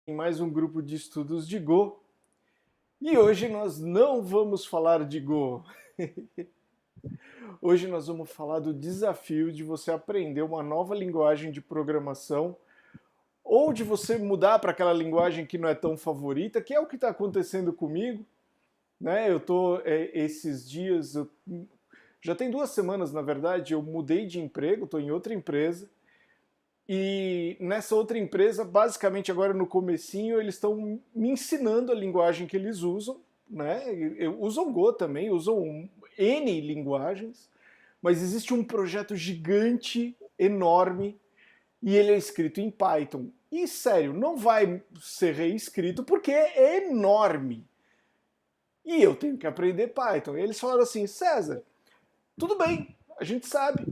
Em mais um grupo de estudos de Go. E hoje nós não vamos falar de Go. Hoje nós vamos falar do desafio de você aprender uma nova linguagem de programação ou de você mudar para aquela linguagem que não é tão favorita, que é o que está acontecendo comigo. Né? Eu estou esses dias, já tem 2 semanas na verdade, eu mudei de emprego, estou em outra empresa. E nessa outra empresa, basicamente agora no comecinho, eles estão me ensinando a linguagem que eles usam, né? Usam Go também, usam N linguagens, mas existe um projeto gigante, enorme, e ele é escrito em Python. E sério, não vai ser reescrito porque é enorme. E eu tenho que aprender Python. E eles falaram assim, César, tudo bem, a gente sabe,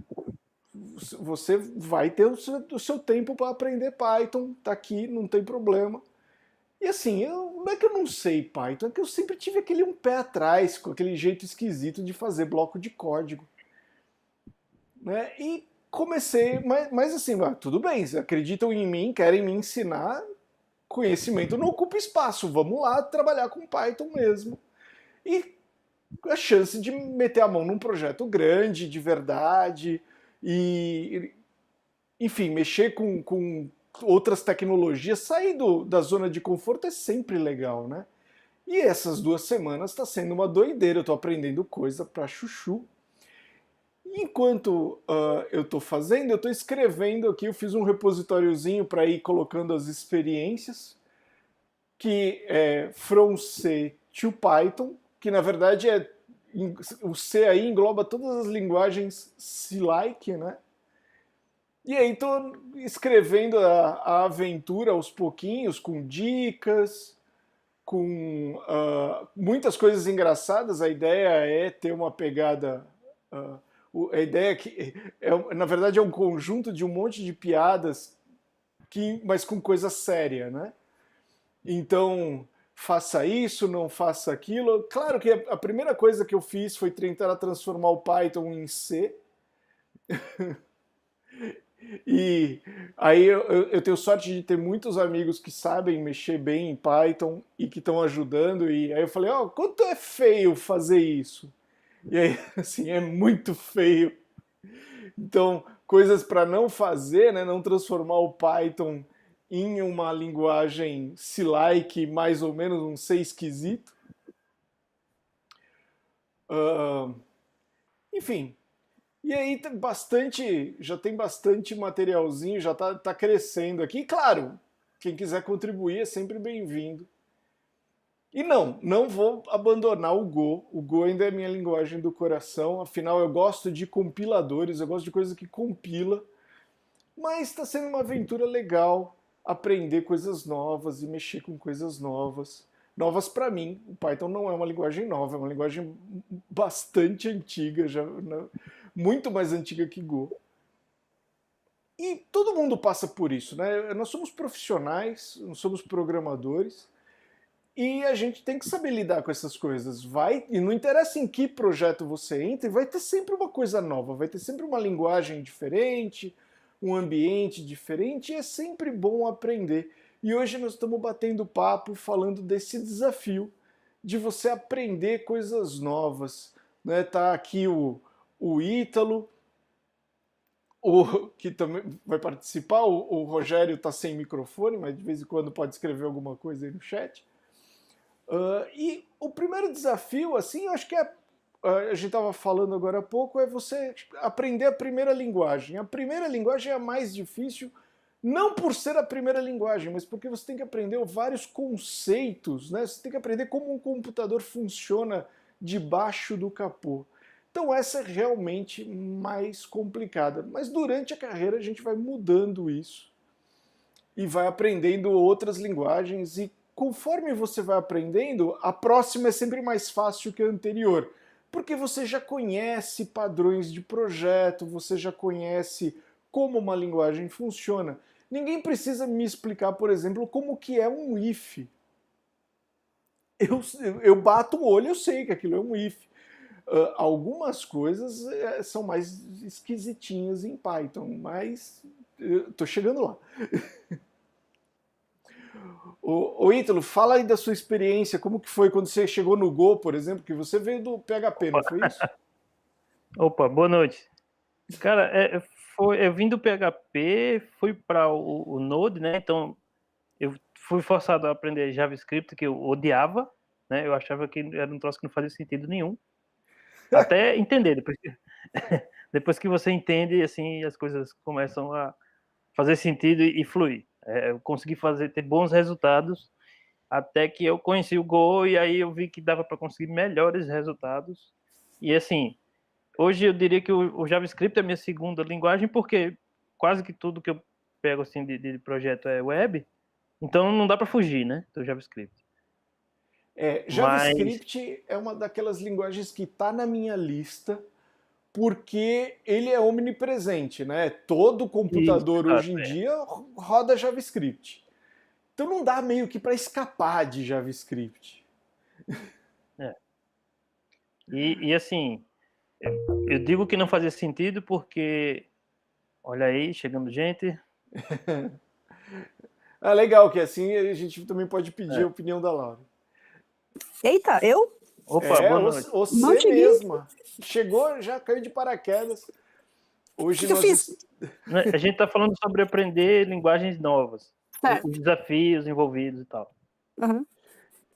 você vai ter o seu tempo para aprender Python, tá aqui, não tem problema. E assim, não é que eu não sei Python, é que eu sempre tive aquele um pé atrás, com aquele jeito esquisito de fazer bloco de código. Né? E comecei, mas assim, tudo bem, acreditam em mim, querem me ensinar, conhecimento não ocupa espaço, vamos lá trabalhar com Python mesmo. E a chance de meter a mão num projeto grande, de verdade, e enfim, mexer com outras tecnologias, sair da zona de conforto é sempre legal, né? E essas 2 semanas está sendo uma doideira, eu estou aprendendo coisa para chuchu. E enquanto eu estou fazendo, eu estou escrevendo aqui, eu fiz um repositóriozinho para ir colocando as experiências, que é From C to Python, que na verdade o C aí engloba todas as linguagens C-like, né? E aí tô escrevendo a aventura aos pouquinhos, com dicas, com muitas coisas engraçadas. A ideia é ter uma pegada. A ideia é que, na verdade, é um conjunto de um monte de piadas, mas com coisa séria, né? Então, faça isso, não faça aquilo. Claro que a primeira coisa que eu fiz foi tentar transformar o Python em C. E aí eu tenho sorte de ter muitos amigos que sabem mexer bem em Python e que estão ajudando. E aí eu falei, ó, quanto é feio fazer isso? E aí, assim, é muito feio. Então, coisas para não fazer, né? Não transformar o Python em uma linguagem C-like, mais ou menos um C esquisito. Uh, enfim, e aí tem bastante, já tem bastante materialzinho, já tá crescendo aqui. E claro, quem quiser contribuir é sempre bem-vindo. E não vou abandonar o Go. O Go ainda é minha linguagem do coração. Afinal, eu gosto de compiladores, eu gosto de coisa que compila. Mas está sendo uma aventura legal aprender coisas novas e mexer com coisas novas. Novas para mim. O Python não é uma linguagem nova, é uma linguagem bastante antiga, já, muito mais antiga que Go. E todo mundo passa por isso, né? Nós somos profissionais, nós somos programadores e a gente tem que saber lidar com essas coisas. E não interessa em que projeto você entra, vai ter sempre uma coisa nova, vai ter sempre uma linguagem diferente, um ambiente diferente, e é sempre bom aprender. E hoje nós estamos batendo papo falando desse desafio de você aprender coisas novas. Né? Tá aqui o Ítalo, que também vai participar, o Rogério está sem microfone, mas de vez em quando pode escrever alguma coisa aí no chat. E o primeiro desafio, assim, eu acho que a gente estava falando agora há pouco, é você aprender a primeira linguagem. A primeira linguagem é a mais difícil, não por ser a primeira linguagem, mas porque você tem que aprender vários conceitos, né? Você tem que aprender como um computador funciona debaixo do capô. Então essa é realmente mais complicada. Mas durante a carreira a gente vai mudando isso e vai aprendendo outras linguagens, e conforme você vai aprendendo, a próxima é sempre mais fácil que a anterior, porque você já conhece padrões de projeto, você já conhece como uma linguagem funciona. Ninguém precisa me explicar, por exemplo, como que é um if. Eu bato o olho, eu sei que aquilo é um if. Algumas coisas são mais esquisitinhas em Python, mas estou chegando lá. Ô Ítalo, fala aí da sua experiência, como que foi quando você chegou no Go, por exemplo, que você veio do PHP, não foi isso? Opa, boa noite. Cara, eu vim do PHP, fui para o Node, né? Então eu fui forçado a aprender JavaScript, que eu odiava, né? Eu achava que era um troço que não fazia sentido nenhum. Até entender, depois que você entende, assim, as coisas começam a fazer sentido e fluir. Eu consegui ter bons resultados até que eu conheci o Go e aí eu vi que dava para conseguir melhores resultados. E assim, hoje eu diria que o JavaScript é a minha segunda linguagem, porque quase que tudo que eu pego assim de projeto é web, então não dá para fugir, né, do JavaScript. Mas JavaScript é uma daquelas linguagens que está na minha lista porque ele é omnipresente, né? Todo isso, computador exato, hoje em dia roda JavaScript. Então não dá meio que para escapar de JavaScript. é. E assim, eu digo que não fazia sentido porque, olha aí, chegando gente. Ah, legal, que assim a gente também pode pedir a É. opinião da Laura. Eita, eu? Opa, É, boa noite. Não você cheguei. mesma. Chegou, já caiu de paraquedas. O Hoje que eu fiz? Né, a gente está falando sobre aprender linguagens novas, Certo. os desafios envolvidos e tal. Uhum.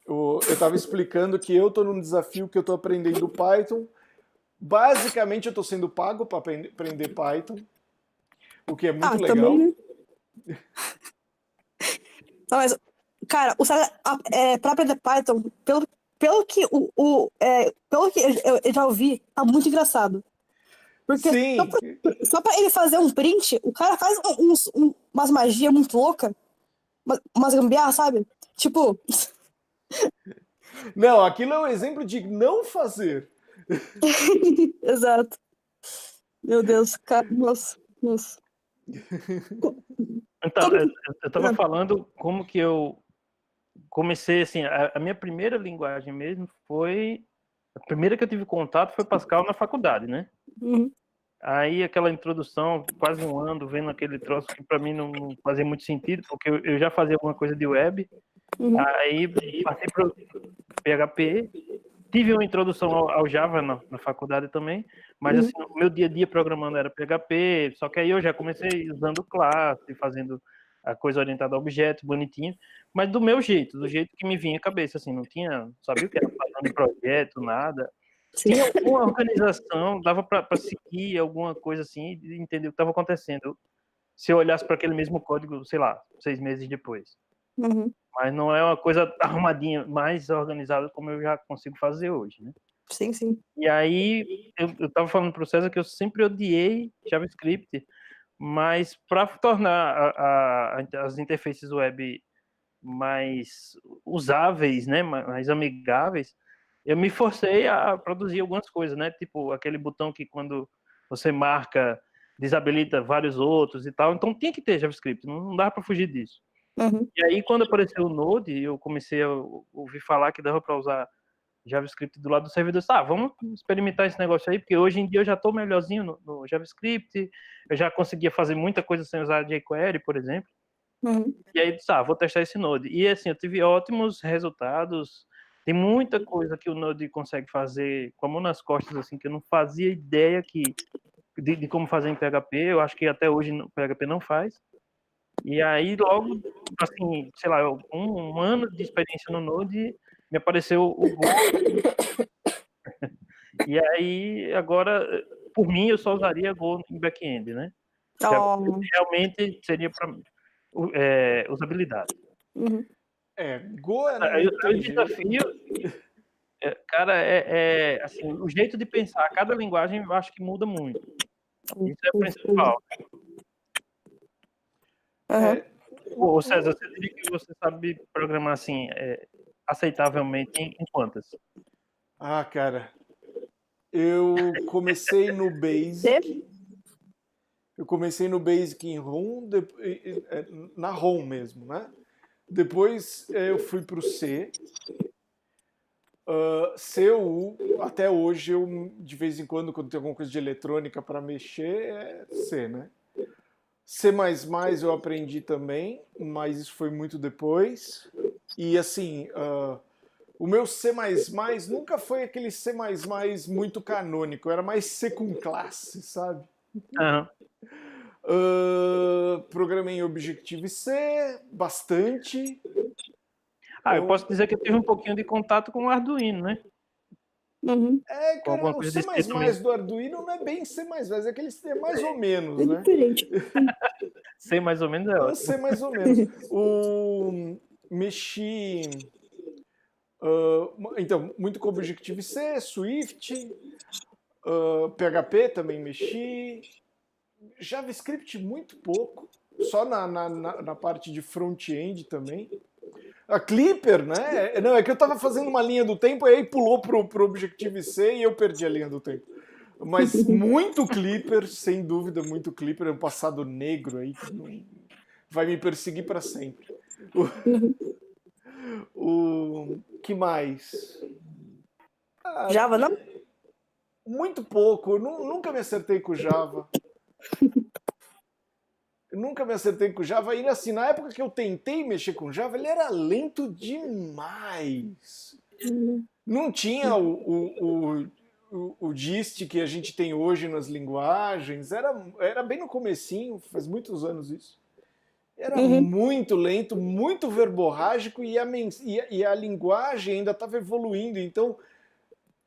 eu estava explicando que eu estou num desafio que eu estou aprendendo Python. Basicamente, eu estou sendo pago para aprender Python, o que é muito Também, legal. né? Não, mas, cara, pra aprender Python, pelo que eu já ouvi, tá muito engraçado. Porque Sim, só pra ele fazer um print, o cara faz umas magias muito loucas, umas gambiarras, sabe? Tipo, não, aquilo é um exemplo de não fazer. exato. Meu Deus, cara, nossa. Então, Como eu que... estava falando como que eu comecei, assim, a minha primeira linguagem mesmo foi, a primeira que eu tive contato foi Pascal na faculdade, né? Uhum, Aí aquela introdução, quase um ano, vendo aquele troço que para mim não fazia muito sentido, porque eu já fazia alguma coisa de web, uhum, aí passei para PHP, tive uma introdução ao Java na faculdade também, mas uhum, assim, o meu dia a dia programando era PHP, só que aí eu já comecei usando classe, fazendo a coisa orientada a objetos, bonitinho, mas do meu jeito, do jeito que me vinha à cabeça, assim, não tinha, sabia o que era fazendo de projeto, nada. sim. Tinha alguma organização, dava para seguir alguma coisa assim e entender o que estava acontecendo. Se eu olhasse para aquele mesmo código, sei lá, 6 meses depois. Uhum, Mas não é uma coisa arrumadinha, mais organizada como eu já consigo fazer hoje, né? sim, sim. E aí, eu tava falando para o César que eu sempre odiei JavaScript, mas para tornar as interfaces web mais usáveis, né, mais amigáveis, eu me forcei a produzir algumas coisas, né, tipo aquele botão que quando você marca desabilita vários outros e tal, então tinha que ter JavaScript, não dava para fugir disso. Uhum, E aí quando apareceu o Node, eu comecei a ouvir falar que dava para usar JavaScript do lado do servidor. Vamos experimentar esse negócio aí, porque hoje em dia eu já estou melhorzinho no JavaScript, eu já conseguia fazer muita coisa sem usar jQuery, por exemplo. uhum. E aí, vou testar esse Node. E assim, eu tive ótimos resultados. Tem muita coisa que o Node consegue fazer com a mão nas costas, assim, que eu não fazia ideia de como fazer em PHP. Eu acho que até hoje o PHP não faz. E aí, logo, assim, sei lá, um ano de experiência no Node, me apareceu o Go. E aí, agora, por mim, eu só usaria Go em back-end, né? Oh, Realmente seria para usabilidade. uhum. Go Aí, não o tem jeito. desafio, cara, assim, o jeito de pensar, cada linguagem eu acho que muda muito. Isso é o principal. Uhum. É, Ô César, você diria que você sabe programar assim, aceitavelmente em quantas? cara, eu comecei no Basic. Eu comecei no Basic em ROM, na ROM mesmo, né? Depois eu fui para o C. C ou U, até hoje eu de vez em quando tem alguma coisa de eletrônica para mexer, é C, né? C++ eu aprendi também, mas isso foi muito depois. E assim, o meu C++ nunca foi aquele C++ muito canônico, era mais C com classe, sabe? Aham. Programei em Objective-C, bastante. Eu posso dizer que eu tive um pouquinho de contato com o Arduino, né? Uhum. Com Cara, alguma o coisa C++ desse tipo mesmo. do Arduino não é bem C++, é aquele C mais ou menos, É né? diferente. Sei mais ou menos é É um ótimo. C mais ou menos. Mexi... então, muito com Objective-C, Swift, PHP também mexi, JavaScript muito pouco, só na parte de front-end também. A Clipper, né? Não, é que eu tava fazendo uma linha do tempo e aí pulou pro Objective-C e eu perdi a linha do tempo. Mas muito Clipper, sem dúvida, muito Clipper. É um passado negro aí que vai me perseguir para sempre. O que mais? Java, não? Muito pouco. Eu nunca me acertei com Java. Eu nunca me acertei com Java. E assim, na época que eu tentei mexer com Java, ele era lento demais. Não tinha o gist que a gente tem hoje nas linguagens. Era bem no comecinho, faz muitos anos isso. Era Uhum. muito lento, muito verborrágico e a linguagem ainda estava evoluindo. Então,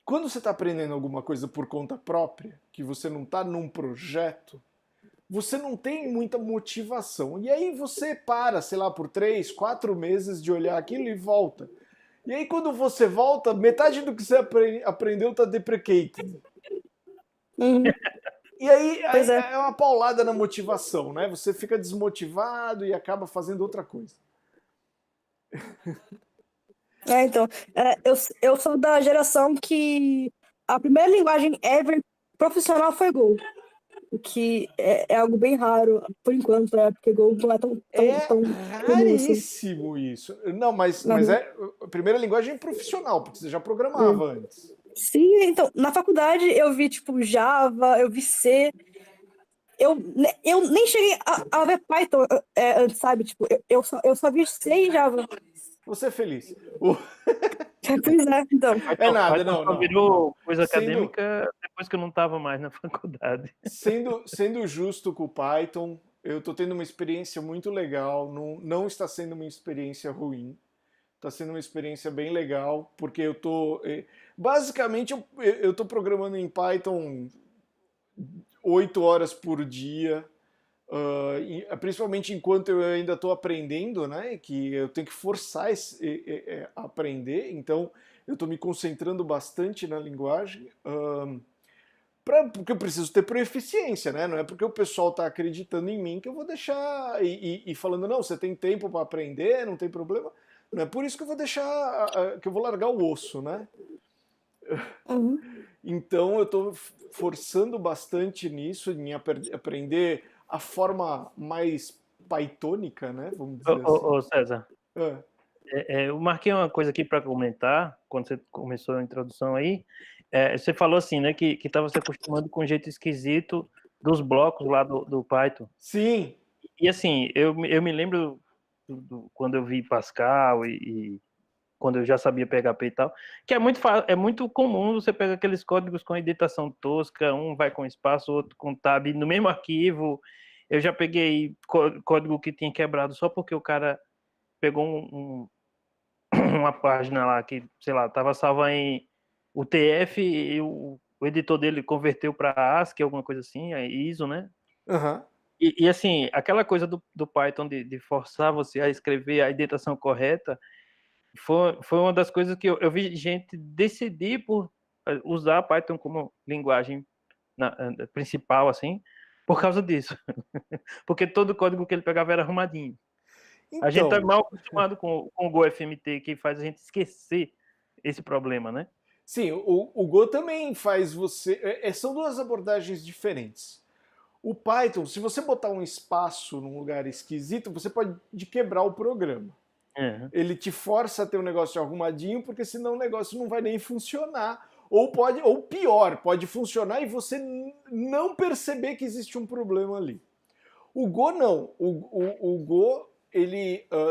quando você está aprendendo alguma coisa por conta própria, que você não está num projeto, você não tem muita motivação. E aí você para, sei lá, por 3, 4 meses de olhar aquilo e volta. E aí quando você volta, metade do que você aprendeu está deprecated. Uhum. E aí Pois é. é uma paulada na motivação, né? Você fica desmotivado e acaba fazendo outra coisa. Então, eu sou da geração que a primeira linguagem ever profissional foi Go, o que é algo bem raro, por enquanto, porque Go não é tão comum assim. Raríssimo isso. Não, mas Uhum. é a primeira linguagem profissional, porque você já É. programava antes. Sim, então, na faculdade eu vi, tipo, Java, eu vi C, eu nem cheguei a ver Python antes, sabe? Tipo, eu só vi C e Java. Você é feliz. Pois é, então. É nada, Python só não. virou coisa Sendo, acadêmica depois que eu não estava mais na faculdade. sendo justo com o Python, eu estou tendo uma experiência muito legal. Não está sendo uma experiência ruim. Está sendo uma experiência bem legal, porque eu estou. Basicamente, eu estou programando em Python 8 horas por dia. Principalmente enquanto eu ainda estou aprendendo, né? Que eu tenho que forçar a aprender. Então, eu estou me concentrando bastante na linguagem. Porque eu preciso ter proeficiência, né? Não é porque o pessoal está acreditando em mim que eu vou deixar e falando, não, você tem tempo para aprender, não tem problema. Não é por isso que eu vou deixar, que eu vou largar o osso, né? Uhum. Então eu estou forçando bastante nisso, em aprender a forma mais pythônica, né? Vamos dizer assim. Ô, César, É. eu marquei uma coisa aqui para comentar, quando você começou a introdução aí. Você falou assim, né, que estava se acostumando com o jeito esquisito dos blocos lá do Python. Sim. E assim, eu me lembro quando eu vi Pascal e quando eu já sabia PHP e tal, que é muito comum você pegar aqueles códigos com editação tosca, um vai com espaço, outro com tab no mesmo arquivo. Eu já peguei código que tinha quebrado só porque o cara pegou uma página lá que, sei lá, estava salva em UTF e o editor dele converteu para ASCII, alguma coisa assim, ISO, né? Uhum. E assim, aquela coisa do Python de forçar você a escrever a editação correta foi uma das coisas que eu vi gente decidir por usar Python como linguagem principal, assim, por causa disso. Porque todo o código que ele pegava era arrumadinho. A gente tá Então, mal acostumado com o GoFMT, que faz a gente esquecer esse problema, né? sim, o Go também faz você. São duas abordagens diferentes. O Python, se você botar um espaço num lugar esquisito, você pode quebrar o programa. Uhum. Ele te força a ter um negócio arrumadinho, porque senão o negócio não vai nem funcionar. Ou pior, pode funcionar e você não perceber que existe um problema ali. O Go não. O Go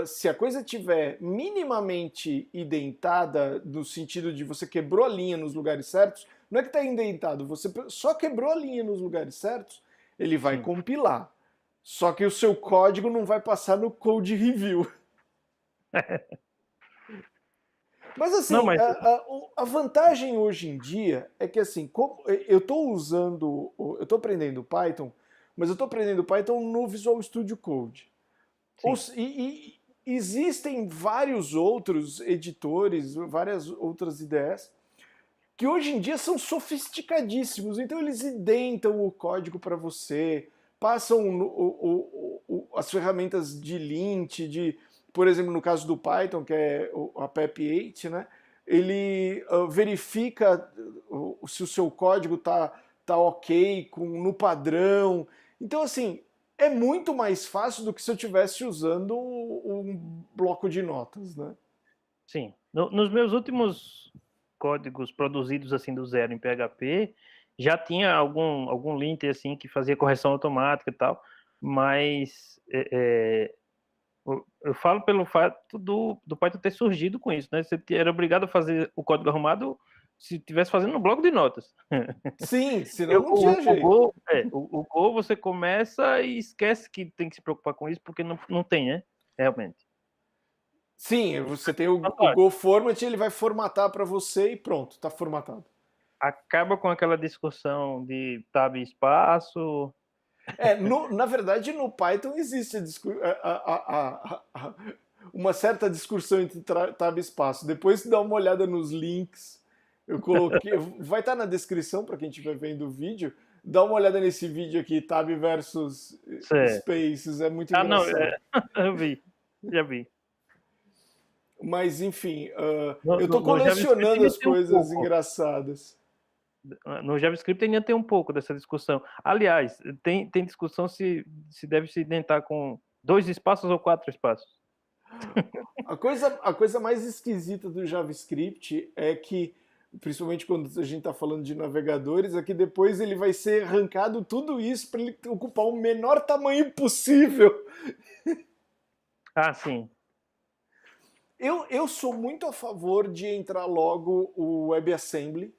se a coisa tiver minimamente indentada, no sentido de você quebrou a linha nos lugares certos, não é que está indentado, você só quebrou a linha nos lugares certos, ele vai Sim. compilar. Só que o seu código não vai passar no code review. Mas assim, Não, mas a vantagem hoje em dia é que assim, eu estou aprendendo Python, mas eu estou aprendendo Python no Visual Studio Code. sim. E existem vários outros editores, várias outras ideias, que hoje em dia são sofisticadíssimos. Então eles indentam o código para você, passam as ferramentas de lint, por exemplo, no caso do Python, que é a PEP8, né? Ele verifica se o seu código tá ok no padrão. Então, assim, é muito mais fácil do que se eu estivesse usando um bloco de notas, né? Sim. Nos meus últimos códigos produzidos assim do zero em PHP, já tinha algum linter assim que fazia correção automática e tal, mas eu falo pelo fato do Python ter surgido com isso, né? Você era obrigado a fazer o código arrumado se estivesse fazendo no bloco de notas. Sim, senão não O, tinha o jeito. Go, o Go você começa e esquece que tem que se preocupar com isso, porque não tem, né? Realmente. Sim, você tem o Fantástico. Go Format, ele vai formatar para você e pronto, está formatado. Acaba com aquela discussão de tab e espaço. Na verdade, no Python existe uma certa discussão entre tab e espaço. Depois dá uma olhada nos links. Eu coloquei, vai estar na descrição para quem estiver vendo o vídeo. Dá uma olhada nesse vídeo aqui, tab versus Certo. spaces, é muito Não, engraçado. eu vi, já vi. Mas enfim, No, eu estou no, no JavaScript colecionando ainda as tem um coisas pouco. engraçadas. No JavaScript ainda tem um pouco dessa discussão. Aliás, tem discussão se deve se identar com 2 espaços ou 4 espaços. A coisa mais esquisita do JavaScript é que, principalmente quando a gente está falando de navegadores, é que depois ele vai ser arrancado tudo isso para ele ocupar o menor tamanho possível. Ah, sim. Eu sou muito a favor de entrar logo o WebAssembly,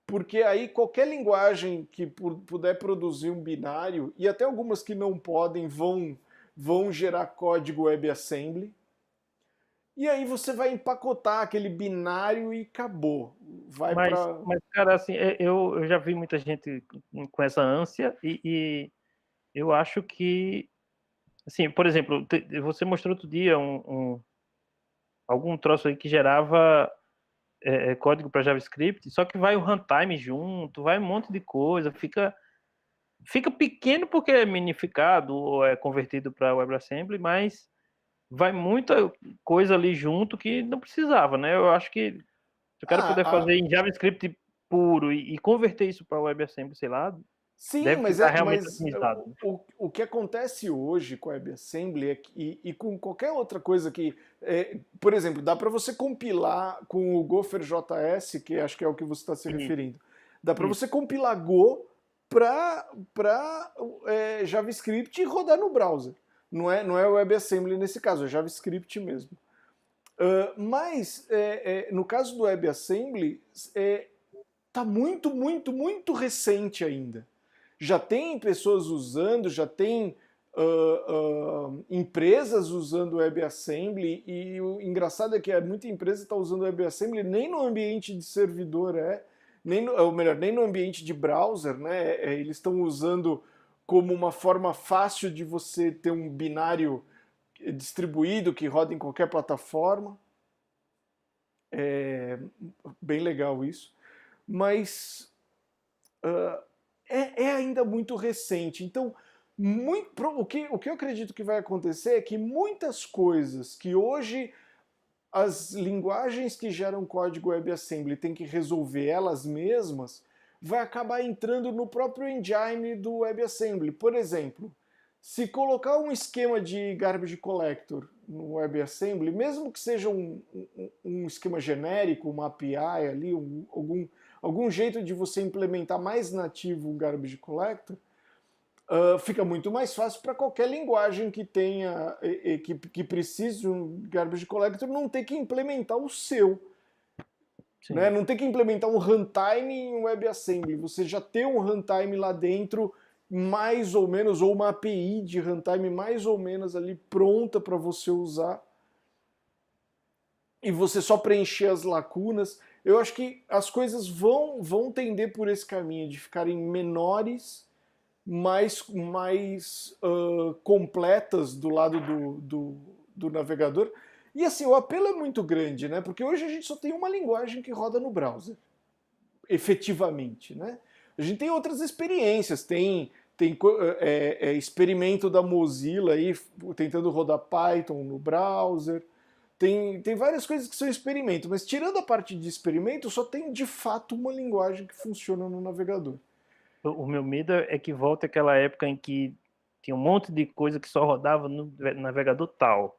porque aí qualquer linguagem que puder produzir um binário, e até algumas que não podem, vão gerar código WebAssembly. E aí você vai empacotar aquele binário e acabou. Vai para. Mas, cara, assim, eu já vi muita gente com essa ânsia e eu acho que, assim, por exemplo, você mostrou outro dia algum troço aí que gerava código para JavaScript, só que vai o runtime junto, vai um monte de coisa, fica pequeno porque é minificado ou é convertido para WebAssembly, mas vai muita coisa ali junto que não precisava, né? Eu acho que se o cara Ah, puder fazer em JavaScript puro e converter isso para WebAssembly, sei lá, sim, deve ficar realmente otimizado. o que acontece hoje com a WebAssembly e com qualquer outra coisa que. Por exemplo, dá para você compilar com o GopherJS, que acho que é o que você está se Isso, referindo. Dá para você isso. compilar Go para JavaScript e rodar no browser. Não é o WebAssembly nesse caso, é JavaScript mesmo. Mas no caso do WebAssembly, está muito, muito, muito recente ainda. Já tem pessoas usando, já tem empresas usando o WebAssembly, e o engraçado é que muita empresa está usando o WebAssembly nem no ambiente de servidor, ou melhor, nem no ambiente de browser, né? Eles estão usando como uma forma fácil de você ter um binário distribuído que roda em qualquer plataforma. É bem legal isso. Mas é ainda muito recente. Então, o que eu acredito que vai acontecer é que muitas coisas que hoje as linguagens que geram código WebAssembly têm que resolver elas mesmas, vai acabar entrando no próprio engine do WebAssembly. Por exemplo, se colocar um esquema de garbage collector no WebAssembly, mesmo que seja um esquema genérico, uma API ali, algum jeito de você implementar mais nativo um garbage collector, fica muito mais fácil para qualquer linguagem que tenha que precise de um garbage collector não ter que implementar o seu, né? Não ter que implementar um runtime em um WebAssembly. Você já ter um runtime lá dentro, mais ou menos, ou uma API de runtime mais ou menos ali pronta para você usar. E você só preencher as lacunas. Eu acho que as coisas vão tender por esse caminho, de ficarem menores, mais completas do lado do navegador. E assim, o apelo é muito grande, né? Porque hoje a gente só tem uma linguagem que roda no browser, efetivamente, né? A gente tem outras experiências, tem experimento da Mozilla aí tentando rodar Python no browser. Tem várias coisas que são experimento, mas tirando a parte de experimento, só tem de fato uma linguagem que funciona no navegador. O meu medo é que volte aquela época em que tinha um monte de coisa que só rodava no navegador tal.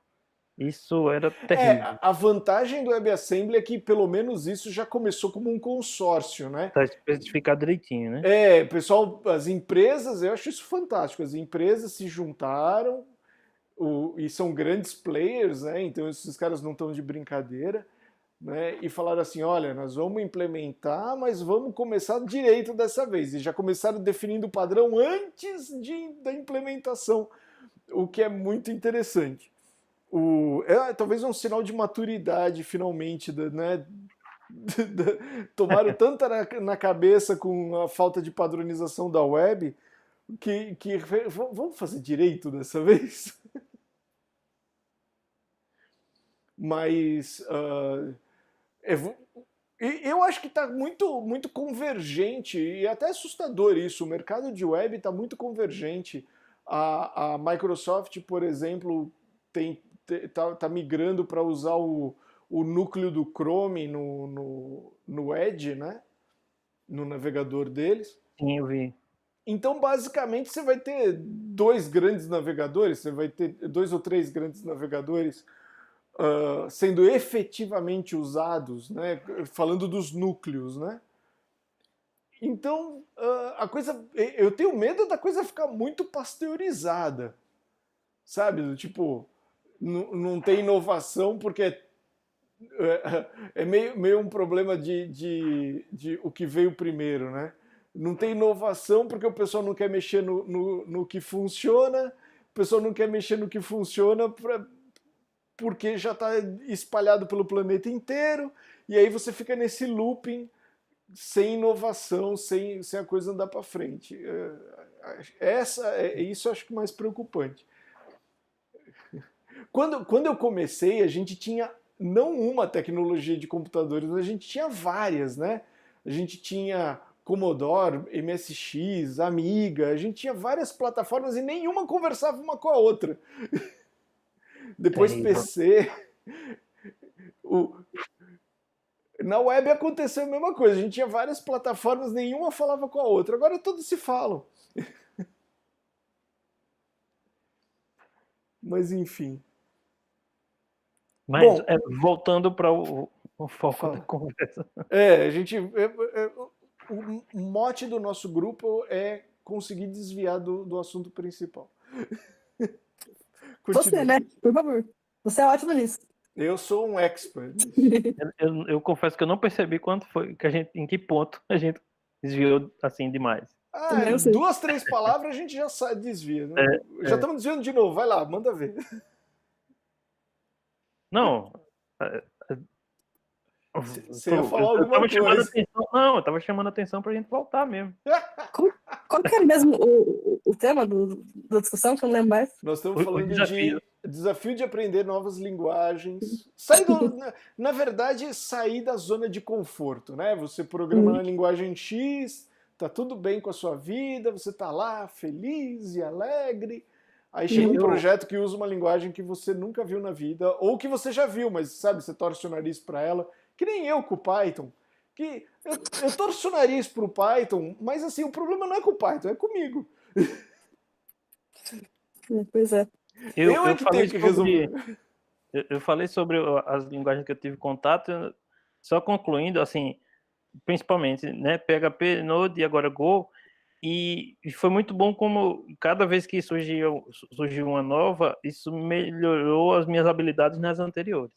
Isso era terrível. A vantagem do WebAssembly é que pelo menos isso já começou como um consórcio, né? Está especificado direitinho, né? Pessoal, as empresas, eu acho isso fantástico. As empresas se juntaram e são grandes players, né? Então esses caras não estão de brincadeira, né? E falaram assim, olha, nós vamos implementar, mas vamos começar direito dessa vez. E já começaram definindo o padrão antes da implementação, o que é muito interessante. Talvez um sinal de maturidade, finalmente, né? Tomaram tanta na cabeça com a falta de padronização da web que vamos fazer direito dessa vez? Mas eu acho que está muito, muito convergente e até assustador isso. O mercado de web está muito convergente. A Microsoft, por exemplo, tá migrando para usar o núcleo do Chrome no Edge, né? No navegador deles. Sim, eu vi. Então, basicamente, você vai ter dois grandes navegadores, você vai ter 2 ou 3 grandes navegadores sendo efetivamente usados, né? Falando dos núcleos, né? Então, a coisa, eu tenho medo da coisa ficar muito pasteurizada, sabe? Tipo, não tem inovação porque é meio um problema de o que veio primeiro, né? Não tem inovação porque o pessoal não quer mexer no que funciona, o pessoal não quer mexer no que funciona porque já está espalhado pelo planeta inteiro, e aí você fica nesse looping sem inovação, sem a coisa andar para frente. Isso eu acho que é mais preocupante. Quando eu comecei, a gente tinha não uma tecnologia de computadores, a gente tinha várias, né? A gente tinha Commodore, MSX, Amiga, a gente tinha várias plataformas e nenhuma conversava uma com a outra. Depois PC. Na web aconteceu a mesma coisa, a gente tinha várias plataformas, nenhuma falava com a outra, agora todos se falam. Mas enfim. Mas bom, voltando para o foco da conversa. O mote do nosso grupo é conseguir desviar do assunto principal. Você, né? Por favor. Você é ótimo nisso. Eu sou um expert. Eu confesso que eu não percebi quanto foi em que ponto a gente desviou assim demais. 2, 3 palavras a gente já desvia. Né? Já estamos desviando de novo. Vai lá, manda ver. Não. Você ia falar alguma coisa. Eu estava chamando a atenção para a gente voltar mesmo. Qual que era mesmo o tema da discussão, que eu não lembro mais? Nós estamos falando de desafio de aprender novas linguagens. Na verdade, sair da zona de conforto, né? Você programa na linguagem X, tá tudo bem com a sua vida, você tá lá feliz e alegre. Aí chega um projeto que usa uma linguagem que você nunca viu na vida, ou que você já viu, mas sabe, você torce o nariz para ela, que nem eu com o Python. Que eu torço o nariz pro Python, mas assim, o problema não é com o Python, é comigo. Pois é. Eu é que tenho que resolver. Eu falei sobre as linguagens que eu tive contato, só concluindo, assim, principalmente, né, PHP, Node e agora Go, E foi muito bom como cada vez que surgiu uma nova, isso melhorou as minhas habilidades nas anteriores.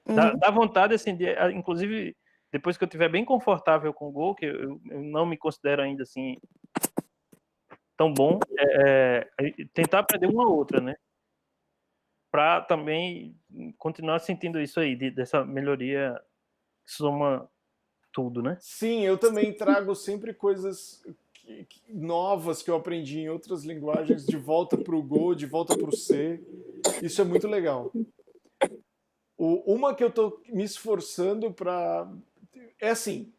Uhum. Dá vontade, assim, inclusive, depois que eu estiver bem confortável com o Go, que eu não me considero ainda, assim, tão bom, tentar aprender uma outra, né? Para também continuar sentindo isso aí, dessa melhoria que soma tudo, né? Sim, eu também trago sempre coisas novas que eu aprendi em outras linguagens de volta para o Go, de volta para o C. Isso é muito legal. Uma que eu estou me esforçando para. É assim,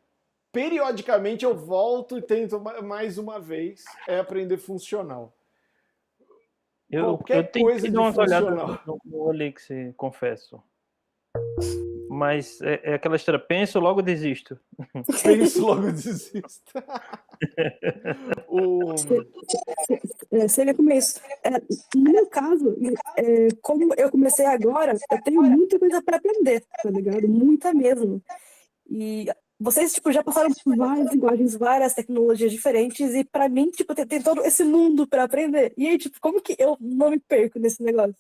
periodicamente eu volto e tento mais uma vez é aprender funcional. Eu Qualquer coisa tentei dar de umas olhadas funcional. no Elix, confesso. Mas é aquela história, penso, logo desisto. Penso, logo desisto. o... Seria como isso. No meu caso, como eu comecei agora, eu tenho muita coisa para aprender, tá ligado? Muita mesmo. E vocês, tipo, já passaram por várias linguagens, várias tecnologias diferentes, e para mim, tipo, tem todo esse mundo para aprender. E aí, tipo, como que eu não me perco nesse negócio?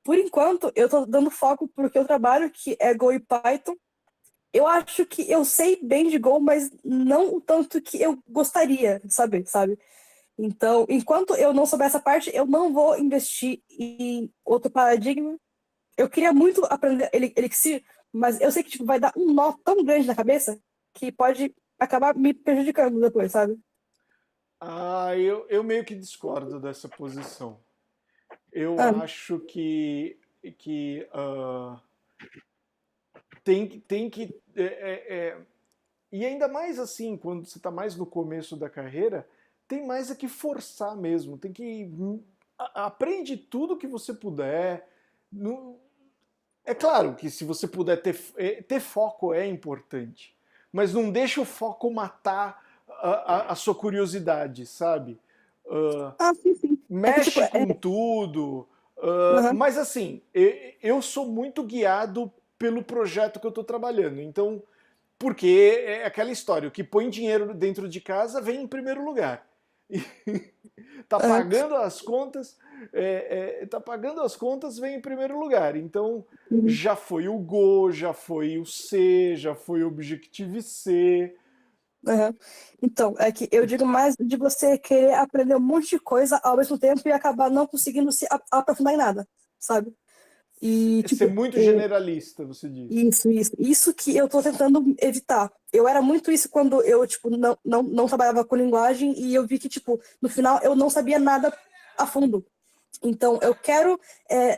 Por enquanto, eu tô dando foco pro que eu trabalho, que é Go e Python. Eu acho que eu sei bem de Go, mas não o tanto que eu gostaria de saber, sabe? Então, enquanto eu não souber essa parte, eu não vou investir em outro paradigma. Eu queria muito aprender Elixir, mas eu sei que tipo, vai dar um nó tão grande na cabeça que pode acabar me prejudicando depois, sabe? eu meio que discordo dessa posição. Eu Ah, acho que tem que e ainda mais assim, quando você está mais no começo da carreira, tem mais a que forçar mesmo. Tem que aprende tudo que você puder. É claro que se você puder ter foco é importante, mas não deixa o foco matar a sua curiosidade, sabe? Uh, sim, sim. É que, tipo, mexe com tudo, aham, mas assim, eu sou muito guiado pelo projeto que eu estou trabalhando. Então, porque é aquela história, o que põe dinheiro dentro de casa vem em primeiro lugar. Tá aham, pagando as contas, tá pagando as contas, vem em primeiro lugar. Então, uhum, já foi o Go, já foi o C, já foi o Objective-C. aham. Então, é que eu digo mais de você querer aprender um monte de coisa ao mesmo tempo e acabar não conseguindo se aprofundar em nada, sabe? E, Ser tipo, muito generalista, você diz. Isso que eu tô tentando evitar. Eu era muito isso quando eu, tipo, não trabalhava com linguagem e eu vi que, tipo, no final eu não sabia nada a fundo. Então, eu quero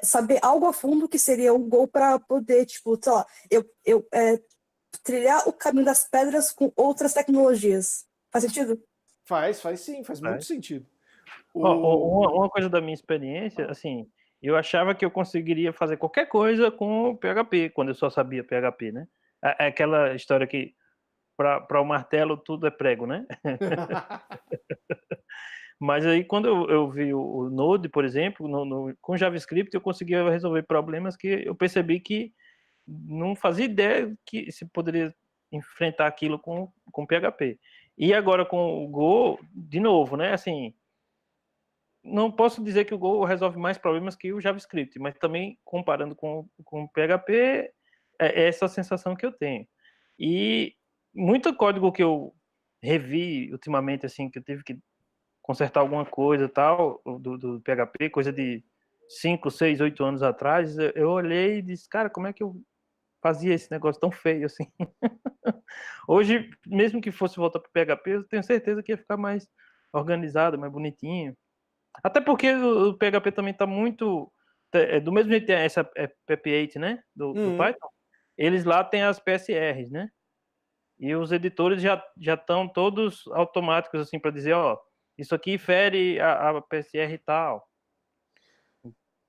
saber algo a fundo que seria o Go para poder, tipo, sei lá, trilhar o caminho das pedras com outras tecnologias. Faz sentido? Faz sim, faz muito Né? sentido. Ó, uma coisa da minha experiência, assim, eu achava que eu conseguiria fazer qualquer coisa com PHP, quando eu só sabia PHP, né? É aquela história que para o martelo tudo é prego, né? Mas aí quando eu vi o Node, por exemplo, com JavaScript eu conseguia resolver problemas que eu percebi que não fazia ideia que se poderia enfrentar aquilo com PHP. E agora com o Go, de novo, né? Assim, não posso dizer que o Go resolve mais problemas que o JavaScript, mas também comparando com o PHP, é essa a sensação que eu tenho. E muito código que eu revi ultimamente, assim, que eu tive que consertar alguma coisa tal, do PHP, coisa de 5, 6, 8 anos atrás, eu olhei e disse, cara, como é que eu fazia esse negócio tão feio assim? Hoje, mesmo que fosse voltar para o PHP, eu tenho certeza que ia ficar mais organizado, mais bonitinho. Até porque o PHP também está muito... do mesmo jeito que tem essa PP8, né, do Uhum. Python, eles lá têm as PSRs, né? E os editores já estão todos automáticos, assim, para dizer, ó, isso aqui fere a PSR e tal.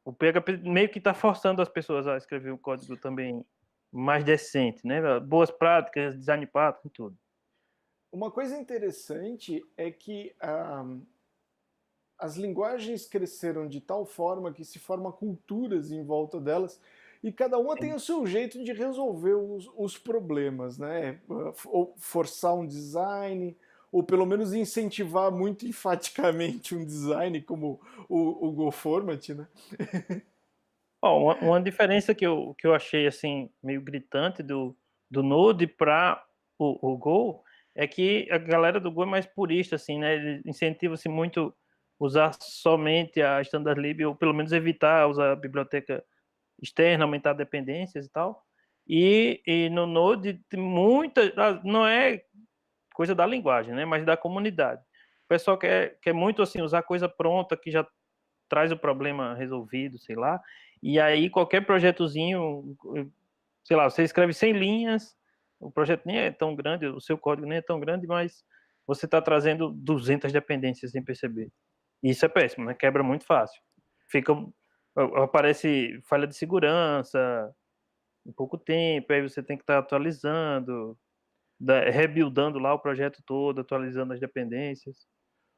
O PHP meio que está forçando as pessoas a escrever um código também mais decente, né? Boas práticas, design pattern e tudo. Uma coisa interessante é que as linguagens cresceram de tal forma que se forma culturas em volta delas e cada uma tem o seu jeito de resolver os problemas, né? Ou forçar um design, ou pelo menos incentivar muito enfaticamente um design como o GoFormat, né? Ó, uma diferença que eu achei assim meio gritante do Node para o Go é que a galera do Go é mais purista, assim, né? Ele incentiva-se muito usar somente a standard lib, ou pelo menos evitar usar a biblioteca externa, aumentar dependências e tal. E no Node tem muita, não é coisa da linguagem, né? Mas da comunidade. O pessoal quer muito assim usar coisa pronta que já traz o problema resolvido, sei lá. E aí qualquer projetozinho, sei lá, você escreve 100 linhas, o projeto nem é tão grande, o seu código nem é tão grande, mas você está trazendo 200 dependências sem perceber. E isso é péssimo, né? Quebra muito fácil. Fica, aparece falha de segurança em pouco tempo, aí você tem que estar atualizando, rebuildando lá o projeto todo, atualizando as dependências.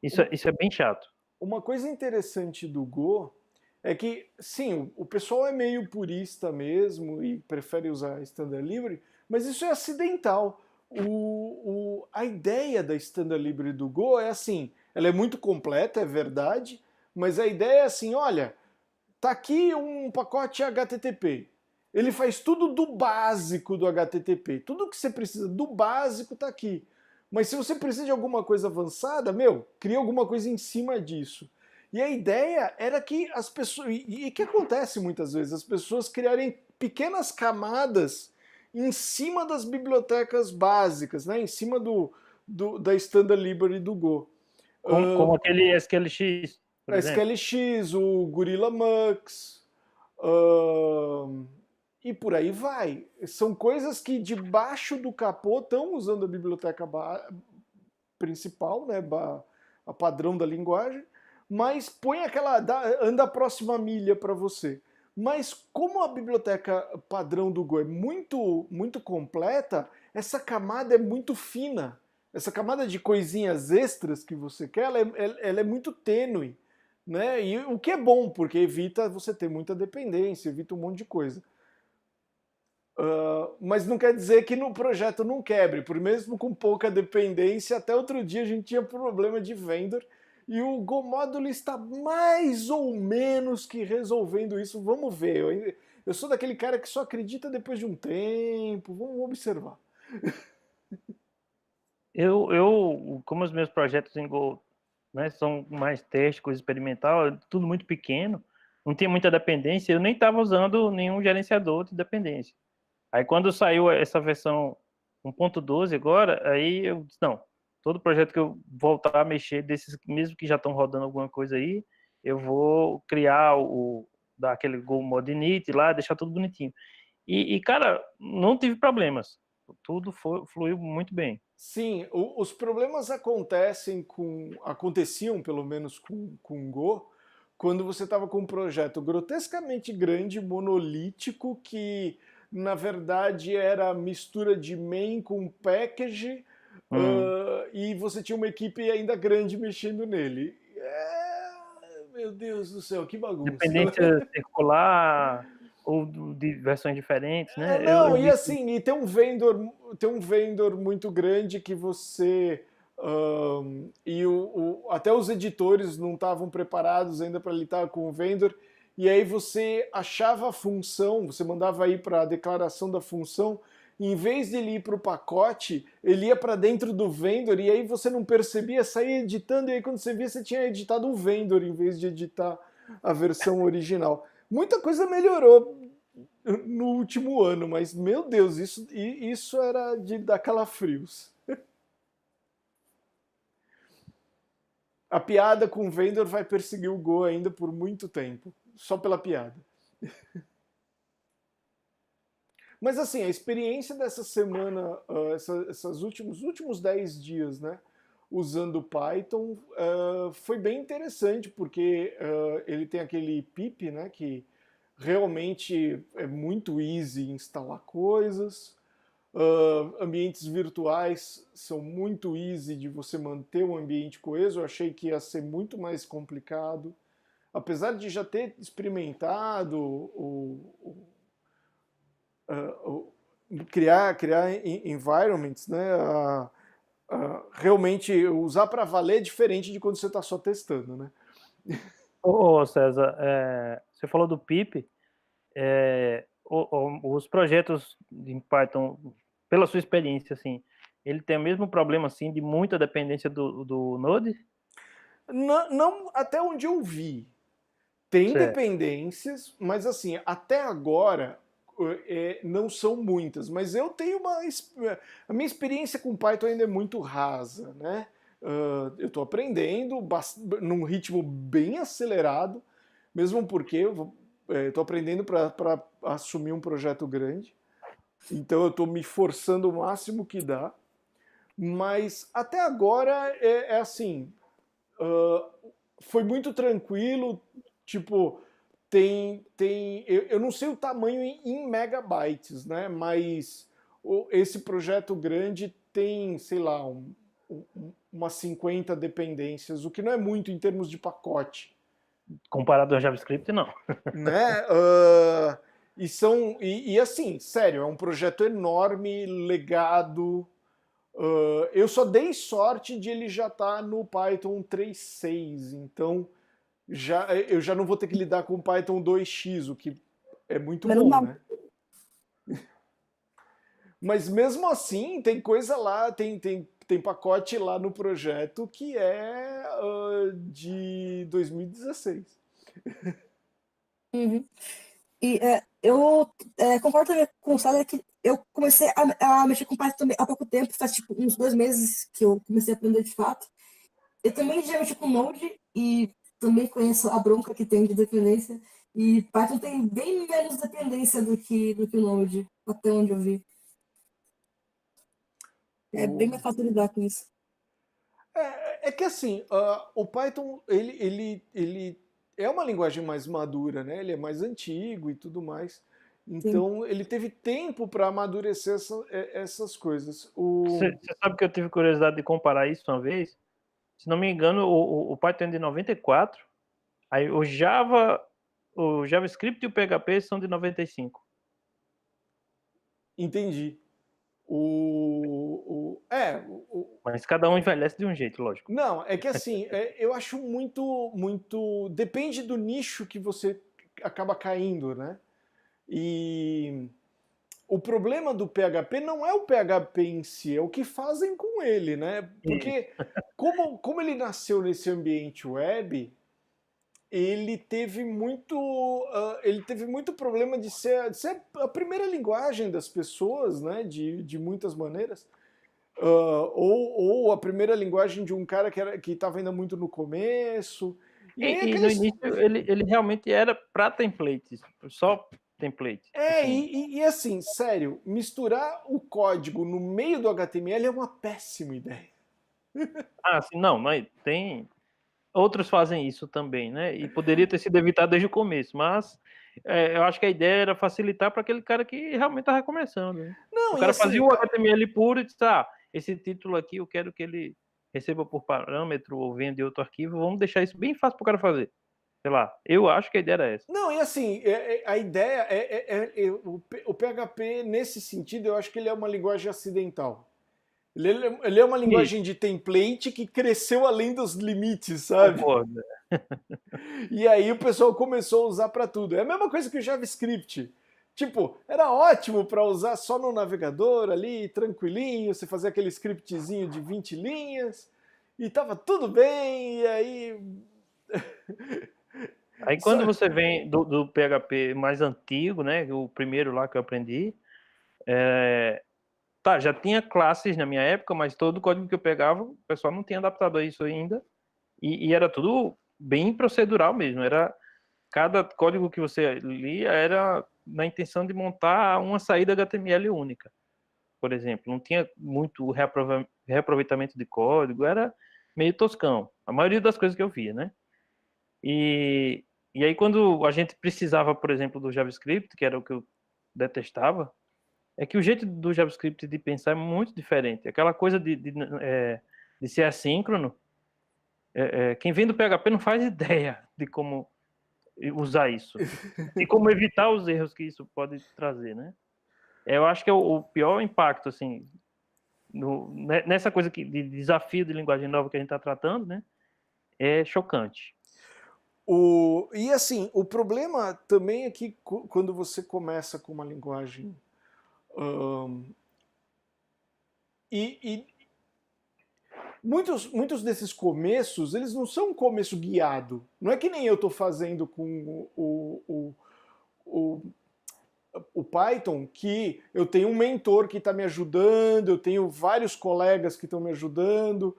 Isso é bem chato. Uma coisa interessante do Go é que, sim, o pessoal é meio purista mesmo e prefere usar Standard Library, mas isso é acidental. A ideia da Standard Library do Go é assim, ela é muito completa, é verdade, mas a ideia é assim, olha, tá aqui um pacote HTTP. Ele faz tudo do básico do HTTP. Tudo que você precisa do básico tá aqui. Mas se você precisa de alguma coisa avançada, cria alguma coisa em cima disso. E a ideia era que as pessoas. E que acontece muitas vezes? As pessoas criarem pequenas camadas em cima das bibliotecas básicas, né? Em cima da Standard Library do Go. Como aquele SQLX, por exemplo. SQLX, o Gorilla Mux, e por aí vai. São coisas que debaixo do capô estão usando a biblioteca principal, né, a padrão da linguagem, mas põe anda a próxima milha para você. Mas como a biblioteca padrão do Go é muito, muito completa, essa camada é muito fina. Essa camada de coisinhas extras que você quer, ela é muito tênue. Né? E o que é bom, porque evita você ter muita dependência, evita um monte de coisa. Mas não quer dizer que no projeto não quebre, por mesmo com pouca dependência, até outro dia a gente tinha problema de vendor e o GoModulo está mais ou menos que resolvendo isso. Vamos ver. Eu sou daquele cara que só acredita depois de um tempo. Vamos observar. Como os meus projetos em Go, né, são mais teste, coisa experimental, tudo muito pequeno, não tinha muita dependência, eu nem estava usando nenhum gerenciador de dependência. Aí quando saiu essa versão 1.12 agora, aí eu disse, não, todo projeto que eu voltar a mexer, desses mesmo que já estão rodando alguma coisa aí, eu vou criar dar aquele Go Mod Init lá, deixar tudo bonitinho. Cara, não tive problemas. Tudo fluiu muito bem. Sim, os problemas aconteciam pelo menos com Go, quando você estava com um projeto grotescamente grande, monolítico, que na verdade era mistura de main com package, e você tinha uma equipe ainda grande mexendo nele. Meu Deus do céu, que bagunça. Dependência circular ou de versões diferentes, né? Não, e assim, e tem um vendor muito grande que você até os editores não estavam preparados ainda para lidar com o vendor, e aí você achava a função, você mandava ir para a declaração da função, e em vez de ele ir para o pacote, ele ia para dentro do vendor, e aí você não percebia, saía editando, e aí quando você via, você tinha editado o vendor em vez de editar a versão original. Muita coisa melhorou no último ano, mas meu Deus, isso era de dar calafrios. A piada com o vendor vai perseguir o Go ainda por muito tempo, só pela piada. Mas assim, a experiência dessa semana, esses últimos 10 dias, né, usando Python, foi bem interessante, porque ele tem aquele pip, né, que realmente é muito easy instalar coisas. Ambientes virtuais são muito easy de você manter um ambiente coeso. Eu achei que ia ser muito mais complicado. Apesar de já ter experimentado criar environments, né? realmente usar para valer é diferente de quando você está só testando, né? Ô, César, você falou do pip, os projetos em Python, pela sua experiência, assim, ele tem o mesmo problema, assim, de muita dependência do Node? Não, não até onde eu vi. Tem Certo. dependências, mas assim, até agora não são muitas. Mas eu tenho a minha experiência com Python ainda é muito rasa, né? Eu estou aprendendo num ritmo bem acelerado, mesmo porque eu estou aprendendo para assumir um projeto grande. Então eu estou me forçando o máximo que dá. Mas até agora é assim, foi muito tranquilo, tipo, eu não sei o tamanho em megabytes, né? Mas esse projeto grande tem, sei lá, umas 50 dependências, o que não é muito em termos de pacote, Comparado ao JavaScript, não. né? E assim, sério, é um projeto enorme, legado. Eu só dei sorte de ele já estar no Python 3.6, então eu já não vou ter que lidar com o Python 2x, o que é muito Menos bom, mal. né? Mas mesmo assim, tem coisa lá, tem pacote lá no projeto que é de 2016. Uhum. E eu concordo também com o César que eu comecei a mexer com Python também há pouco tempo, faz tipo uns 2 meses que eu comecei a aprender de fato. Eu também já mexi com Node e também conheço a bronca que tem de dependência. E Python tem bem menos dependência do que o Node, até onde eu vi. É bem O, mais fácil lidar com isso. é que assim, o Python ele é uma linguagem mais madura, né? Ele é mais antigo e tudo mais. Sim. Então ele teve tempo para amadurecer essas coisas. Você sabe que eu tive curiosidade de comparar isso uma vez? Se não me engano, o Python é de 94, aí o JavaScript e o PHP são de 95. Entendi. O, Mas cada um envelhece de um jeito, lógico. Não, é que assim, eu acho muito. Depende do nicho que você acaba caindo, né? E o problema do PHP não é o PHP em si, é o que fazem com ele, né? E Porque, como ele nasceu nesse ambiente web, ele teve muito problema de ser a primeira linguagem das pessoas, né? De muitas maneiras. Ou a primeira linguagem de um cara que estava ainda muito no começo. E aí no aqueles. início ele realmente era para templates, só template. Assim, E assim, sério, misturar o código no meio do HTML é uma péssima ideia. assim, não, mas tem. Outros fazem isso também, né? E poderia ter sido evitado desde o começo, mas eu acho que a ideia era facilitar para aquele cara que realmente estava começando, né? O Não, e cara fazia assim, o HTML puro e disse, esse título aqui eu quero que ele receba por parâmetro ou venha de outro arquivo, vamos deixar isso bem fácil para o cara fazer. Sei lá, eu acho que a ideia era essa. não, e assim, a ideia o PHP, nesse sentido, eu acho que ele é uma linguagem acidental. Ele é uma Isso, linguagem de template que cresceu além dos limites, sabe? concordo. E aí o pessoal começou a usar para tudo. É a mesma coisa que o JavaScript. Tipo, era ótimo para usar só no navegador ali, tranquilinho, você fazia aquele scriptzinho de 20 linhas e tava tudo bem, e aí. Aí quando Só- você vem do PHP mais antigo, né, o primeiro lá que eu aprendi, já tinha classes na minha época, mas todo o código que eu pegava, o pessoal não tinha adaptado a isso ainda, e era tudo bem procedural mesmo, era cada código que você lia era na intenção de montar uma saída HTML única, por exemplo, não tinha muito reaproveitamento de código, era meio toscão, a maioria das coisas que eu via, né? E, e aí quando a gente precisava, por exemplo, do JavaScript, que era o que eu detestava, é que o jeito do JavaScript de pensar é muito diferente. Aquela coisa de ser assíncrono, quem vem do PHP não faz ideia de como usar isso. E como evitar os erros que isso pode trazer, né? Eu acho que é o pior impacto, assim, nessa coisa de desafio de linguagem nova que a gente está tratando, né? É chocante. E assim, o problema também é que quando você começa com uma linguagem e muitos desses começos, eles não são um começo guiado. Não é que nem eu estou fazendo com o Python, que eu tenho um mentor que está me ajudando, eu tenho vários colegas que estão me ajudando,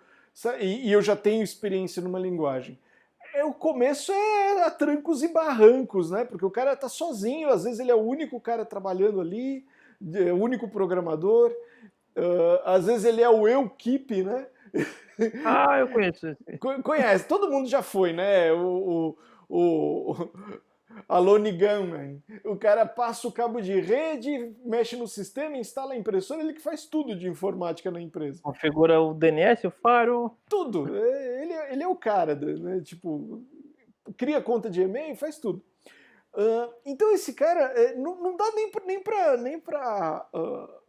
e eu já tenho experiência numa linguagem. O começo é a trancos e barrancos, né? Porque o cara está sozinho, às vezes ele é o único cara trabalhando ali, o único programador, às vezes ele é o eu-keep, né? Ah, eu conheço. Conhece, todo mundo já foi, né? Alone Gunman. O cara passa o cabo de rede, mexe no sistema, instala a impressora, ele que faz tudo de informática na empresa. Configura o DNS, o firewall. Tudo. Ele é o cara, né? Tipo, cria conta de e-mail, faz tudo. Então esse cara, não dá nem pra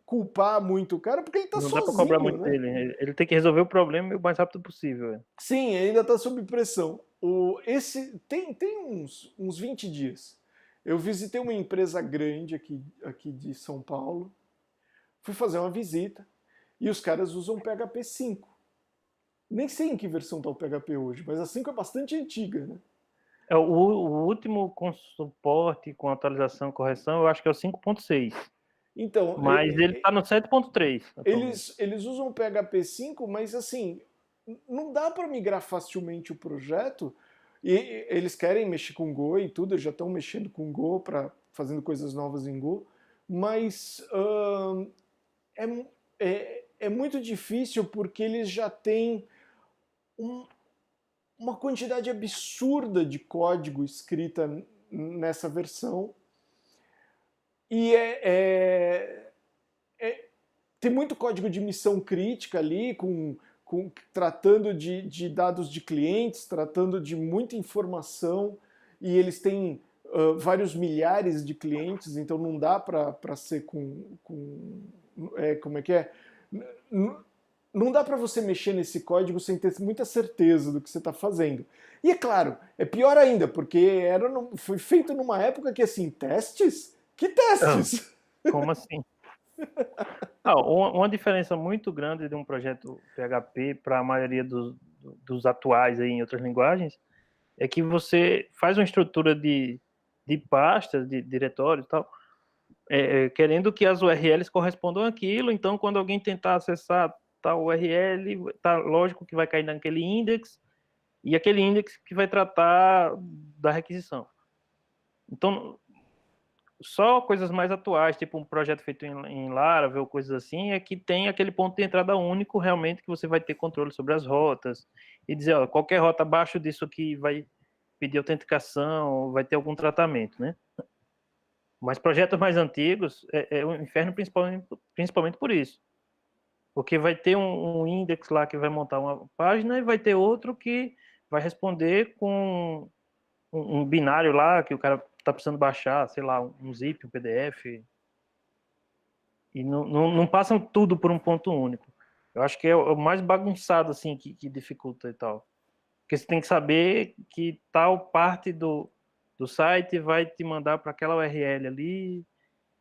culpar muito o cara, porque ele tá sozinho. Não dá pra cobrar muito né? dele. Ele tem que resolver o problema o mais rápido possível. Sim, ainda tá sob pressão. Tem uns 20 dias. Eu visitei uma empresa grande aqui de São Paulo. Fui fazer uma visita e os caras usam PHP 5. Nem sei em que versão tá o PHP hoje, mas a 5 é bastante antiga, né? O último com suporte, com atualização e correção, eu acho que é o 5.6. Então, mas ele está no 7.3. Eles usam o PHP 5, mas assim, não dá para migrar facilmente o projeto. E eles querem mexer com Go e tudo, eles já estão mexendo com Go, fazendo coisas novas em Go, mas é muito difícil porque eles já têm uma quantidade absurda de código escrita nessa versão. E tem muito código de missão crítica ali, tratando de dados de clientes, tratando de muita informação, e eles têm vários milhares de clientes, então não dá para ser como é que é? Não dá para você mexer nesse código sem ter muita certeza do que você está fazendo. E é claro, é pior ainda, porque foi feito numa época que, assim, testes? Que testes? Como assim? Uma diferença muito grande de um projeto PHP para a maioria dos atuais aí em outras linguagens é que você faz uma estrutura de pastas, de diretórios e tal, querendo que as URLs correspondam àquilo. Então, quando alguém tentar acessar tal URL, tá lógico que vai cair naquele index, e aquele index que vai tratar da requisição. Então, só coisas mais atuais, tipo um projeto feito em Laravel, coisas assim, é que tem aquele ponto de entrada único, realmente, que você vai ter controle sobre as rotas, e dizer, ó, qualquer rota abaixo disso aqui vai pedir autenticação, vai ter algum tratamento, né? Mas projetos mais antigos é um inferno, principalmente por isso. Porque vai ter um index lá que vai montar uma página e vai ter outro que vai responder com um binário lá que o cara está precisando baixar, sei lá, um zip, um PDF. E não passam tudo por um ponto único. Eu acho que é o mais bagunçado, assim, que dificulta e tal. Porque você tem que saber que tal parte do site vai te mandar para aquela URL ali,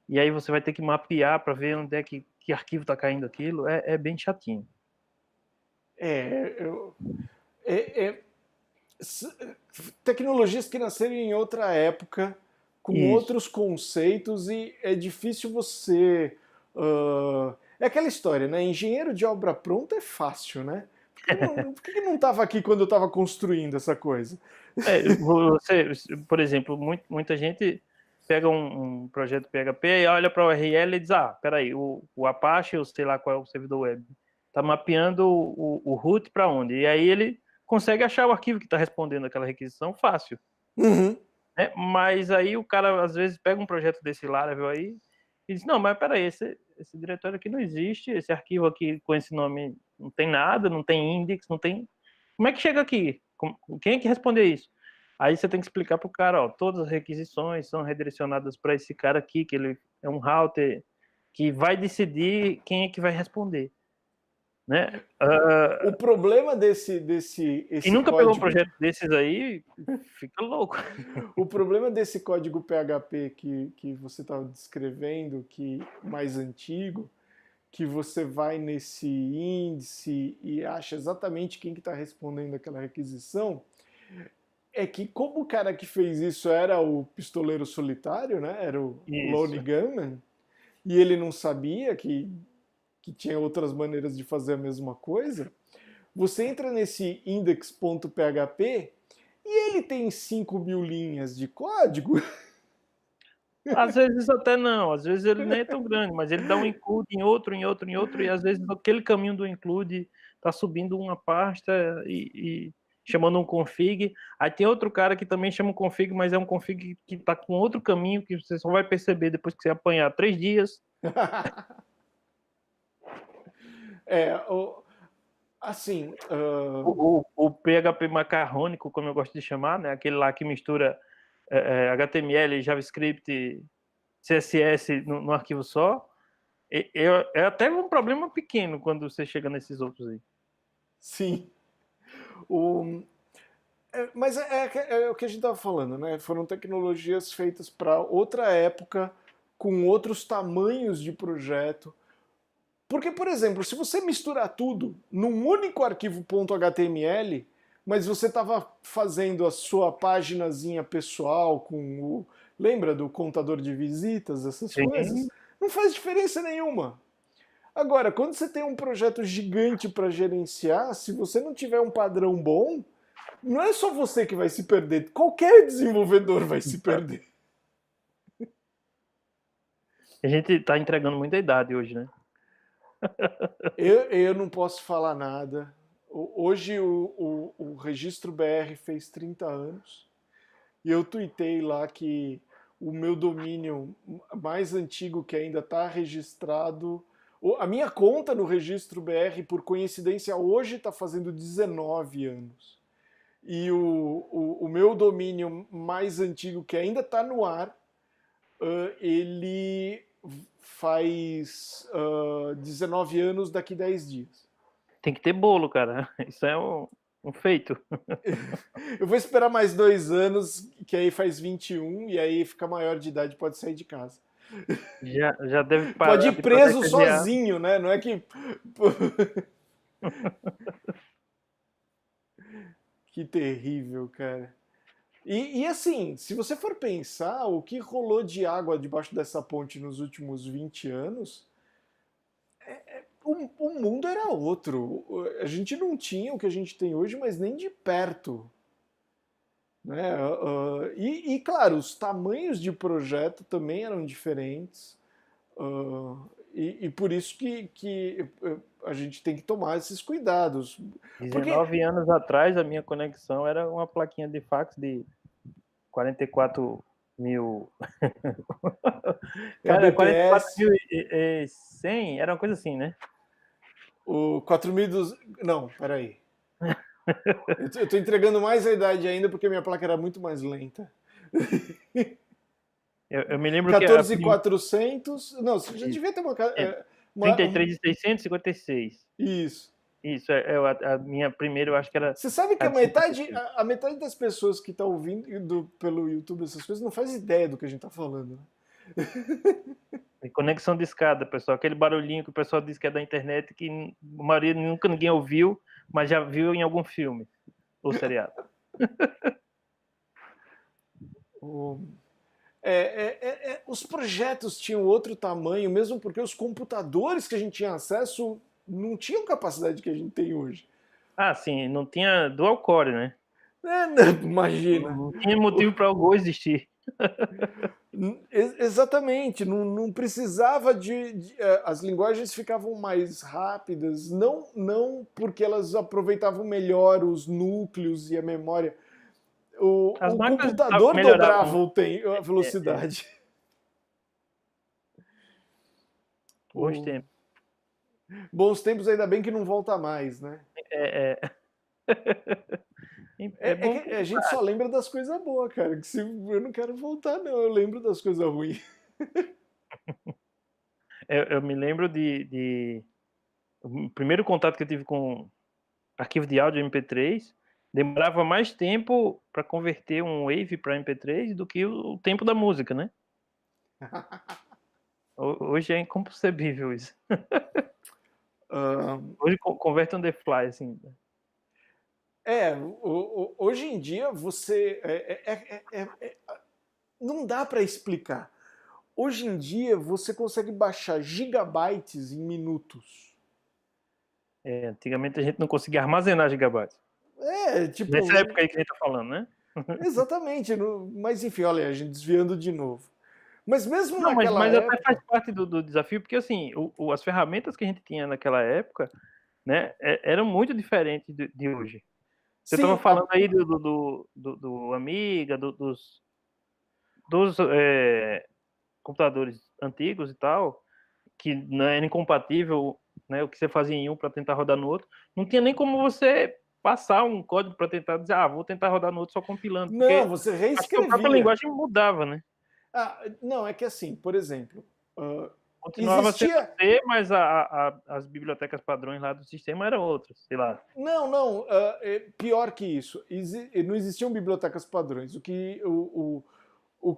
e aí você vai ter que mapear para ver onde é que arquivo está caindo aquilo. É bem chatinho. Tecnologias que nasceram em outra época, com Isso. outros conceitos, e é difícil você... é aquela história, né? Engenheiro de obra pronta é fácil, né? Por que não estava aqui quando eu estava construindo essa coisa? Você, por exemplo, muita gente pega um projeto PHP e olha para o URL e diz, peraí, o Apache, ou sei lá qual é o servidor web, está mapeando o root para onde? E aí ele consegue achar o arquivo que está respondendo aquela requisição fácil. Uhum. Né? Mas aí o cara, às vezes, pega um projeto desse Laravel aí e diz, não, mas peraí, esse diretório aqui não existe, esse arquivo aqui com esse nome não tem nada, não tem index, não tem... Como é que chega aqui? Quem é que responder isso? Aí você tem que explicar para o cara, ó, todas as requisições são redirecionadas para esse cara aqui, que ele é um router que vai decidir quem é que vai responder. né? O problema esse E nunca pegou um código, projeto desses aí, fica louco. o problema desse código PHP que você estava descrevendo, que mais antigo, que você vai nesse índice e acha exatamente quem que está respondendo aquela requisição, é que como o cara que fez isso era o pistoleiro solitário, né? Era o Lone Isso. Gunman, e ele não sabia que tinha outras maneiras de fazer a mesma coisa, você entra nesse index.php e ele tem 5.000 linhas de código. Às vezes até não, às vezes ele nem é tão grande, mas ele dá um include em outro, em outro, em outro, e às vezes aquele caminho do include está subindo uma pasta e chamando um config. Aí tem outro cara que também chama um config, mas é um config que está com outro caminho que você só vai perceber depois que você apanhar 3 dias. Assim, O PHP macarrônico, como eu gosto de chamar, né? Aquele lá que mistura HTML, JavaScript, CSS no arquivo só, é até um problema pequeno quando você chega nesses outros aí. sim. Mas é o que a gente estava falando, né? Foram tecnologias feitas para outra época, com outros tamanhos de projeto. Porque, por exemplo, se você misturar tudo num único arquivo .html, mas você estava fazendo a sua paginazinha pessoal com o... Lembra do contador de visitas, essas coisas? Sim. Não faz diferença nenhuma. Agora, quando você tem um projeto gigante para gerenciar, se você não tiver um padrão bom, não é só você que vai se perder, qualquer desenvolvedor vai se perder. A gente está entregando muita idade hoje, né? Eu não posso falar nada. Hoje o Registro BR fez 30 anos e eu tuitei lá que o meu domínio mais antigo que ainda está registrado, a minha conta no Registro BR, por coincidência, hoje está fazendo 19 anos. E o meu domínio mais antigo que ainda está no ar, ele faz 19 anos daqui 10 dias. Tem que ter bolo, cara. Isso é um feito. Eu vou esperar mais 2 anos, que aí faz 21, e aí fica maior de idade, pode sair de casa. Já deve Pode parar ir de pagar preso IPVA. sozinho, né? Não é que. Que terrível, cara. E assim, se você for pensar, o que rolou de água debaixo dessa ponte nos últimos 20 anos, o mundo era outro. A gente não tinha o que a gente tem hoje, mas nem de perto. Né? Claro, os tamanhos de projeto também eram diferentes. E por isso que a gente tem que tomar esses cuidados. Porque 19 anos atrás, a minha conexão era uma plaquinha de fax de 44 mil. Cara, kbps, 44.100, era uma coisa assim, né? o 4.200. Não, peraí. Eu tô entregando mais a idade ainda porque minha placa era muito mais lenta. Eu me lembro que 14.400. Não, você já devia ter uma. 33.656. Isso. Isso, a minha primeira, eu acho que era Você sabe que a a de metade, 56. a metade das pessoas que estão ouvindo pelo YouTube essas coisas não faz ideia do que a gente está falando. E conexão de escada, pessoal. Aquele barulhinho que o pessoal diz que é da internet, que a maioria nunca ninguém ouviu, mas já viu em algum filme ou seriado. Os projetos tinham outro tamanho, mesmo porque os computadores que a gente tinha acesso não tinham capacidade que a gente tem hoje. Ah, sim, não tinha dual core, né? Imagina. Não tinha motivo para o Go existir. Exatamente, não precisava as linguagens ficavam mais rápidas, não porque elas aproveitavam melhor os núcleos e a memória. As O máquinas computador dobrava melhoravam. a velocidade. Bons tempos. Bons tempos, ainda bem que não volta mais, né? Bom Que a gente só lembra das coisas boas, cara. Que se eu não quero voltar, não, eu lembro das coisas ruins. Eu me lembro de o primeiro contato que eu tive com arquivo de áudio MP3 demorava mais tempo para converter um WAV para MP3 do que o tempo da música, né? Hoje é inconcebível isso. Hoje converte on the fly, assim. Hoje em dia você não dá para explicar. Hoje em dia você consegue baixar gigabytes em minutos. Antigamente a gente não conseguia armazenar gigabytes. Tipo... Nessa época aí que a gente tá falando, né? Exatamente. Mas enfim, olha, a gente desviando de novo. Mas mesmo naquela mas época... até faz parte do desafio, porque assim, as ferramentas que a gente tinha naquela época, né, eram muito diferentes de hoje. Você estava falando aí do Amiga, dos computadores antigos e tal, que não era incompatível, né, o que você fazia em um para tentar rodar no outro. Não tinha nem como você passar um código para tentar dizer, vou tentar rodar no outro só compilando. Não, você reescrevia. A própria linguagem mudava, né? Não, é que assim, por exemplo... Continuava sendo C, mas as bibliotecas padrões lá do sistema eram outras, sei lá. Não, pior que isso. Não existiam bibliotecas padrões. O que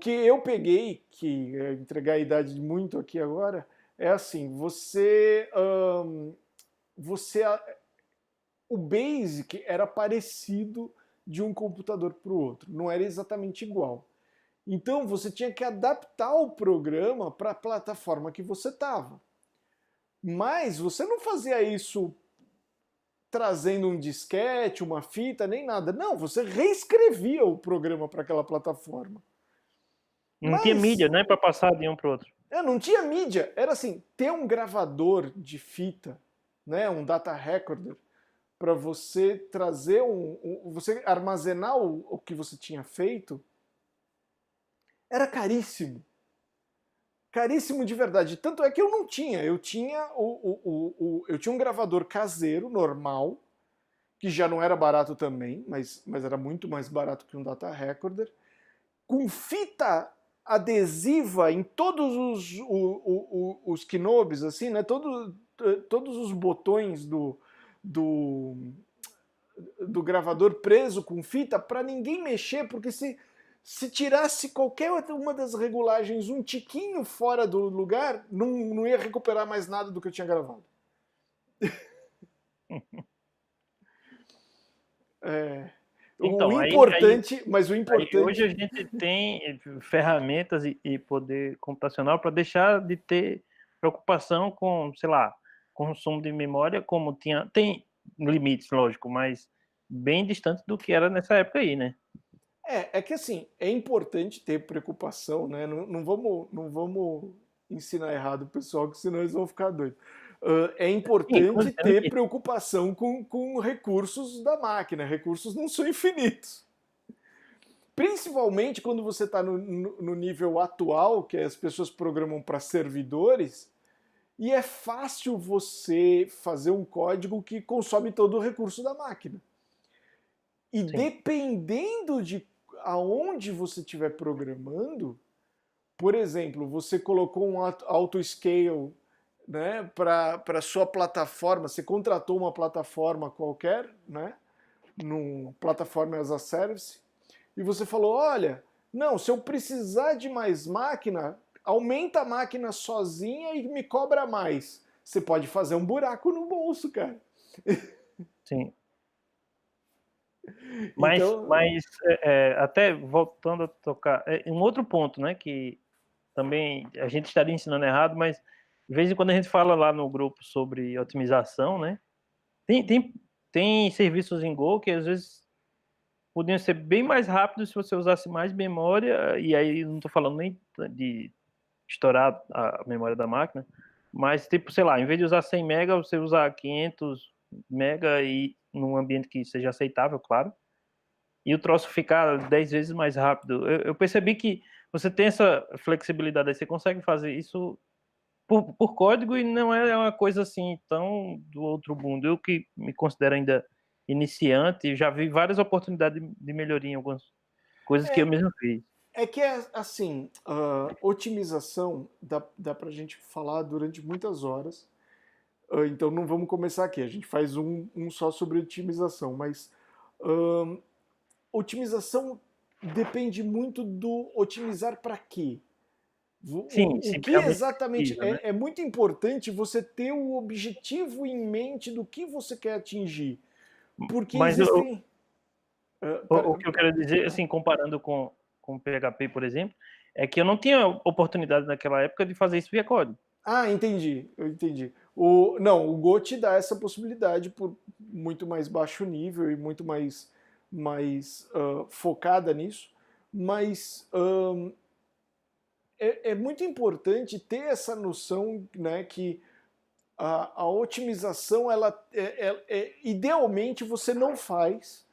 eu peguei, que é entregar a idade muito aqui agora, é assim, o Basic era parecido de um computador para o outro, não era exatamente igual. Então você tinha que adaptar o programa para a plataforma que você estava. Mas você não fazia isso trazendo um disquete, uma fita, nem nada. Não, você reescrevia o programa para aquela plataforma. Não tinha mídia, né, para passar de um para o outro. Não tinha mídia. Era assim, ter um gravador de fita, né, um data recorder, para você trazer você armazenar o que você tinha feito, era caríssimo. Caríssimo de verdade. Tanto é que eu não tinha. Eu tinha um gravador caseiro, normal, que já não era barato também, mas era muito mais barato que um data recorder, com fita adesiva em todos os knobs, assim, né? Todos os botões do gravador preso com fita para ninguém mexer, porque se tirasse qualquer uma das regulagens um tiquinho fora do lugar, não ia recuperar mais nada do que eu tinha gravado. Então, o importante. Hoje a gente tem ferramentas e poder computacional para deixar de ter preocupação com, sei lá, consumo de memória, como tem limites, lógico, mas bem distante do que era nessa época aí, né? É que assim, é importante ter preocupação, né? Não vamos ensinar errado o pessoal, que senão eles vão ficar doidos. É importante ter preocupação com recursos da máquina. Recursos não são infinitos. Principalmente quando você está no nível atual, que as pessoas programam para servidores, e é fácil você fazer um código que consome todo o recurso da máquina. E sim, dependendo de aonde você estiver programando, por exemplo, você colocou um auto-scale, né, para sua plataforma, você contratou uma plataforma qualquer, né, num plataforma as a service, e você falou, olha, não, se eu precisar de mais máquina, aumenta a máquina sozinha e me cobra mais. Você pode fazer um buraco no bolso, cara. Sim. Mas até voltando a tocar, um outro ponto, né, que também a gente estaria ensinando errado, mas de vez em quando a gente fala lá no grupo sobre otimização, né, tem serviços em Go que às vezes podiam ser bem mais rápidos se você usasse mais memória, e aí não estou falando nem de estourar a memória da máquina, mas tipo, sei lá, em vez de usar 100 MB, você usar 500 MB e num ambiente que seja aceitável, claro, e o troço ficar 10 vezes mais rápido. Eu percebi que você tem essa flexibilidade, aí você consegue fazer isso por código e não é uma coisa assim tão do outro mundo. Eu que me considero ainda iniciante, já vi várias oportunidades de melhoria em algumas coisas que eu mesmo fiz. É que assim, otimização dá pra gente falar durante muitas horas. Então não vamos começar aqui, a gente faz um só sobre otimização, mas ahn, otimização depende muito do otimizar para quê? Sim, O se que realmente exatamente precisa, né? é muito importante você ter o objetivo em mente do que você quer atingir, porque Mas existem. o que eu quero dizer, assim, comparando com o PHP, por exemplo, é que eu não tinha oportunidade naquela época de fazer isso via código. Ah, entendi, eu entendi. Não, o Go te dá essa possibilidade por muito mais baixo nível e muito mais focada nisso, mas é muito importante ter essa noção, né, que a otimização, idealmente você não faz,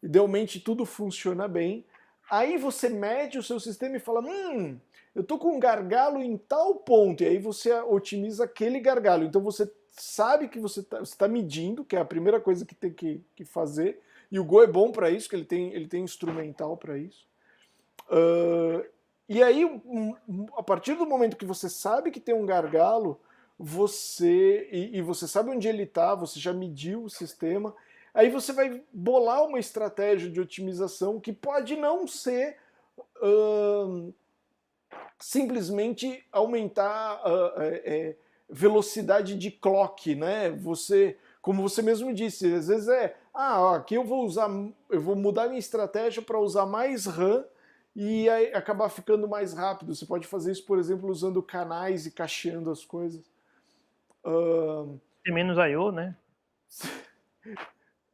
idealmente tudo funciona bem, aí você mede o seu sistema e fala, eu tô com um gargalo em tal ponto, e aí você otimiza aquele gargalo. Então você sabe que você está medindo, que é a primeira coisa que tem que fazer, e o Go é bom para isso, que ele tem instrumental para isso. E aí, a partir do momento que você sabe que tem um gargalo, e você sabe onde ele está, você já mediu o sistema, aí você vai bolar uma estratégia de otimização que pode não ser simplesmente aumentar velocidade de clock, né? Como você mesmo disse, às vezes aqui eu vou mudar minha estratégia para usar mais RAM e aí acabar ficando mais rápido. Você pode fazer isso, por exemplo, usando canais e cacheando as coisas. Tem menos I/O, né?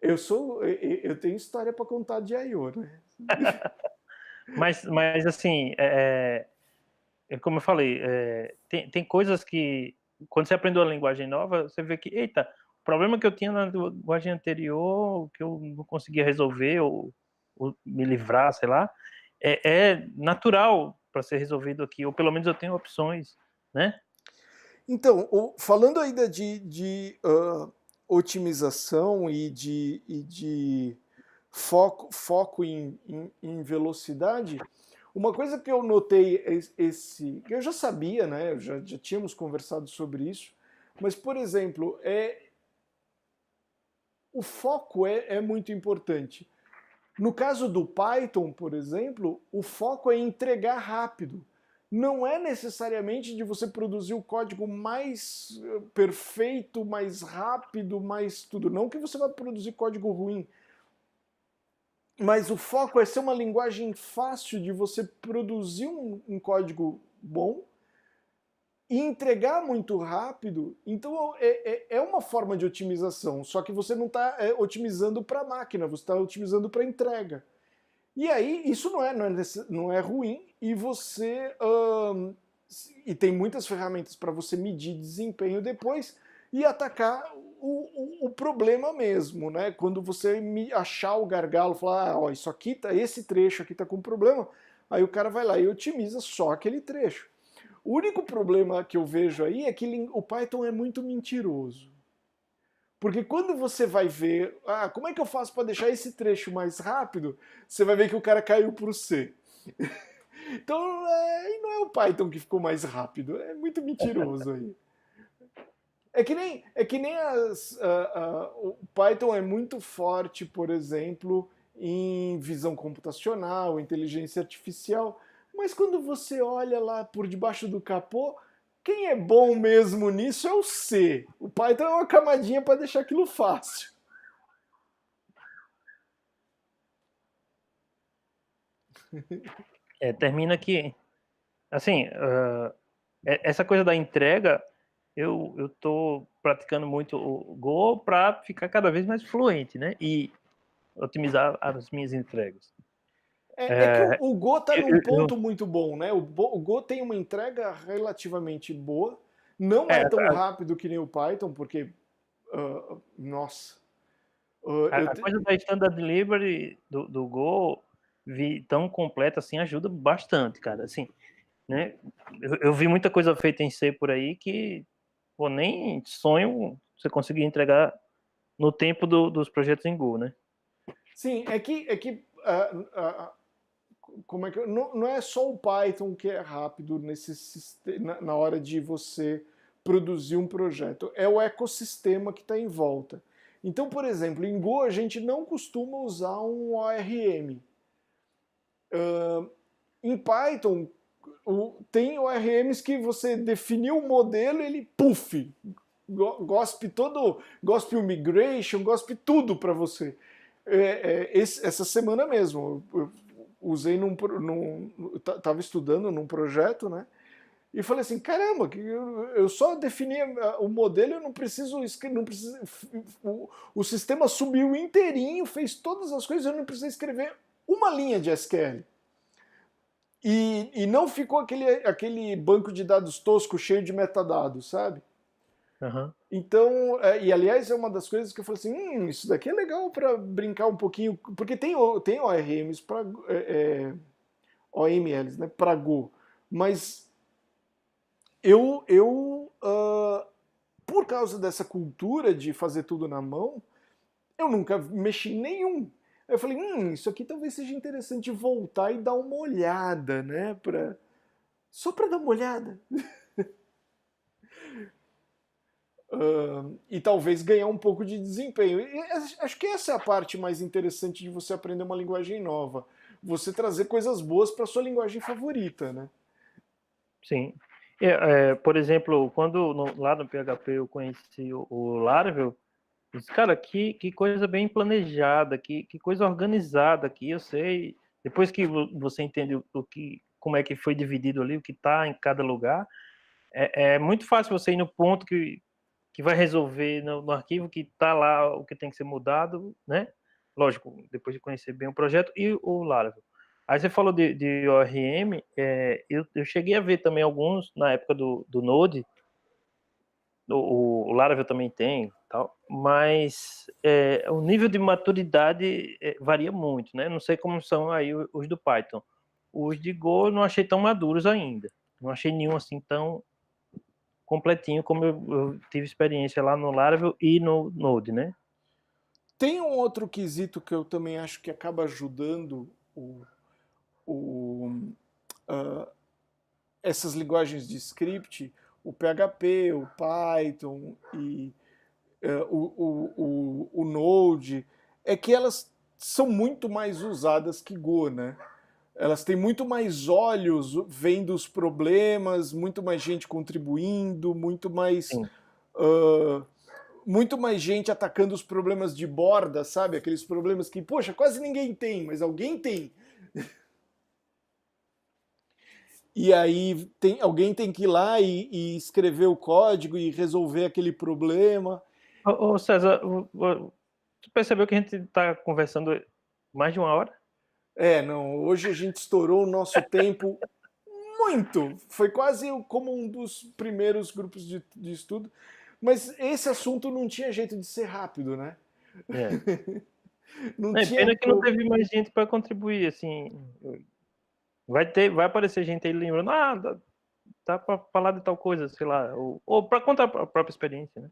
Eu tenho história para contar de I/O, né? Mas assim, como eu falei, tem coisas que, quando você aprende uma linguagem nova, você vê que, eita, o problema que eu tinha na linguagem anterior, que eu não conseguia resolver, ou me livrar, sei lá, é natural para ser resolvido aqui, ou pelo menos eu tenho opções, né? Então, falando ainda de otimização e de foco em velocidade, uma coisa que eu notei, que eu já sabia, né? Já tínhamos conversado sobre isso, mas, por exemplo, o foco é muito importante. No caso do Python, por exemplo, o foco é entregar rápido. Não é necessariamente de você produzir o código mais perfeito, mais rápido, mais tudo. Não que você vai produzir código ruim, mas o foco é ser uma linguagem fácil de você produzir um código bom e entregar muito rápido. Então é uma forma de otimização, só que você não está otimizando para a máquina, você está otimizando para a entrega. E aí, isso não é ruim, e você. E tem muitas ferramentas para você medir desempenho depois e atacar o problema mesmo, né? Quando você achar o gargalo, falar, ó, isso aqui esse trecho aqui tá com problema, aí o cara vai lá e otimiza só aquele trecho. O único problema que eu vejo aí é que o Python é muito mentiroso. Porque quando você vai ver, como é que eu faço para deixar esse trecho mais rápido? Você vai ver que o cara caiu para o C. Então, não é o Python que ficou mais rápido, é muito mentiroso aí. É que nem o Python é muito forte, por exemplo, em visão computacional, inteligência artificial, mas quando você olha lá por debaixo do capô, quem é bom mesmo nisso é o C. O Python é uma camadinha para deixar aquilo fácil. Termina que, assim, essa coisa da entrega, eu tô praticando muito o Go para ficar cada vez mais fluente, né? E otimizar as minhas entregas. É que o Go está num Eu, ponto muito bom, né? O Go tem uma entrega relativamente boa, não é tão rápido que nem o Python, porque, nossa, a coisa da standard delivery do Go tão completa assim ajuda bastante, cara. Assim, né? Eu vi muita coisa feita em C por aí que, pô, nem sonho você conseguir entregar no tempo dos projetos em Go, né? sim, é que como é não é só o Python que é rápido na hora de você produzir um projeto, é o ecossistema que está em volta. Então, por exemplo, em Go a gente não costuma usar um ORM. Em Python, tem ORMs que você definiu o modelo, ele puff, gospe o migration, gospe tudo para você. Essa semana mesmo, eu usei estava estudando num projeto, né? E falei assim, caramba, eu só defini o modelo, eu não preciso, o sistema subiu inteirinho, fez todas as coisas, eu não precisei escrever uma linha de SQL. E não ficou aquele banco de dados tosco cheio de metadados, sabe? Uhum. Então, e aliás, é uma das coisas que eu falei assim, isso daqui é legal para brincar um pouquinho, porque tem ORMs para OMLs, né, para Go, mas por causa dessa cultura de fazer tudo na mão, eu nunca mexi em nenhum. Aí eu falei, isso aqui talvez seja interessante voltar e dar uma olhada, né? Só para dar uma olhada. E talvez ganhar um pouco de desempenho. E acho que essa é a parte mais interessante de você aprender uma linguagem nova. Você trazer coisas boas para sua linguagem favorita, né? Sim. Por exemplo, quando lá no PHP eu conheci o Laravel, eu disse, cara, que coisa bem planejada, que coisa organizada aqui, eu sei. Depois que você entende como é que foi dividido ali, o que está em cada lugar, é muito fácil você ir no ponto que vai resolver no arquivo que está lá o que tem que ser mudado, né? Lógico, depois de conhecer bem o projeto e o Laravel. Aí você falou de ORM, eu cheguei a ver também alguns na época do Node, o Laravel também tem, tal, mas o nível de maturidade varia muito, né? Não sei como são aí os do Python. Os de Go eu não achei tão maduros ainda. Não achei nenhum assim tão completinho como eu tive experiência lá no Laravel e no Node, né? Tem um outro quesito que eu também acho que acaba ajudando essas linguagens de script, o PHP, o Python e o Node, é que elas são muito mais usadas que Go, né? Elas têm muito mais olhos vendo os problemas, muito mais gente contribuindo, Sim. muito mais gente atacando os problemas de borda, sabe? Aqueles problemas que, poxa, quase ninguém tem, mas alguém tem. E aí alguém tem que ir lá e escrever o código e resolver aquele problema. Ô César, tu percebeu que a gente está conversando mais de uma hora? Não, hoje a gente estourou o nosso tempo muito. Foi quase como um dos primeiros grupos de estudo. Mas esse assunto não tinha jeito de ser rápido, né? Não tinha Pena que não como. teve mais gente para contribuir, assim. Vai aparecer gente aí lembrando, dá para falar de tal coisa, sei lá, ou para contar a própria experiência, né?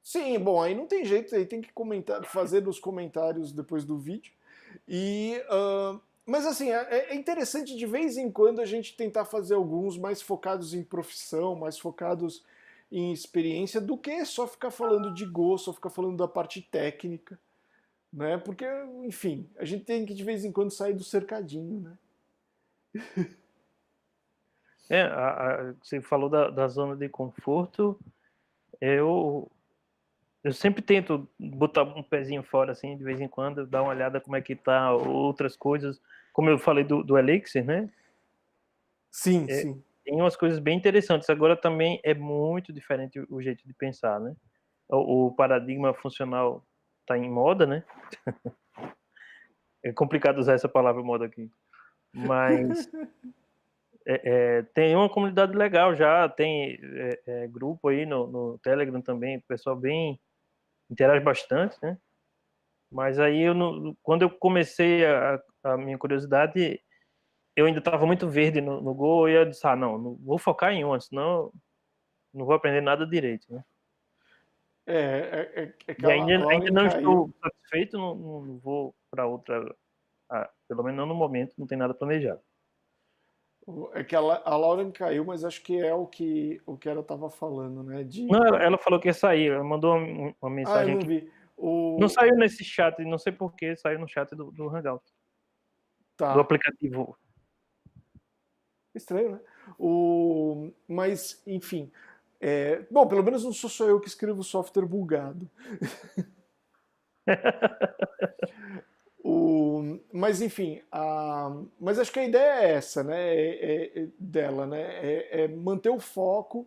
Sim, bom, aí não tem jeito, aí tem que comentar, fazer nos comentários depois do vídeo. Mas assim, é interessante de vez em quando a gente tentar fazer alguns mais focados em profissão, mais focados em experiência, do que só ficar falando de Go, só ficar falando da parte técnica, né? Porque, enfim, a gente tem que de vez em quando sair do cercadinho, né? Você falou da zona de conforto, eu sempre tento botar um pezinho fora, assim, de vez em quando, dar uma olhada como é que tá outras coisas, como eu falei do Elixir, né? Sim, sim. Tem umas coisas bem interessantes. Agora também é muito diferente o jeito de pensar, né? O paradigma funcional está em moda, né? É complicado usar essa palavra moda aqui. Mas tem uma comunidade legal já, tem grupo aí no Telegram também, o pessoal bem interage bastante, né? Mas aí quando eu comecei a minha curiosidade, eu ainda estava muito verde no Go e eu disse, não vou focar em um, senão não vou aprender nada direito, né? E A ainda Lauren não estou caiu. satisfeito, não vou para outra, pelo menos não no momento, não tem nada planejado. É que a Lauren caiu, mas acho que é o que ela estava falando, né? Não, ela falou que ia sair, ela mandou uma Ah, eu mensagem não aqui. vi. Não saiu nesse chat, não sei por que saiu no chat do Hangout, do Tá. aplicativo. Estranho, né? Mas, enfim. Bom, pelo menos não sou só eu que escrevo software bugado. Mas, enfim. Mas acho que a ideia é essa, né? Dela, né? É manter o foco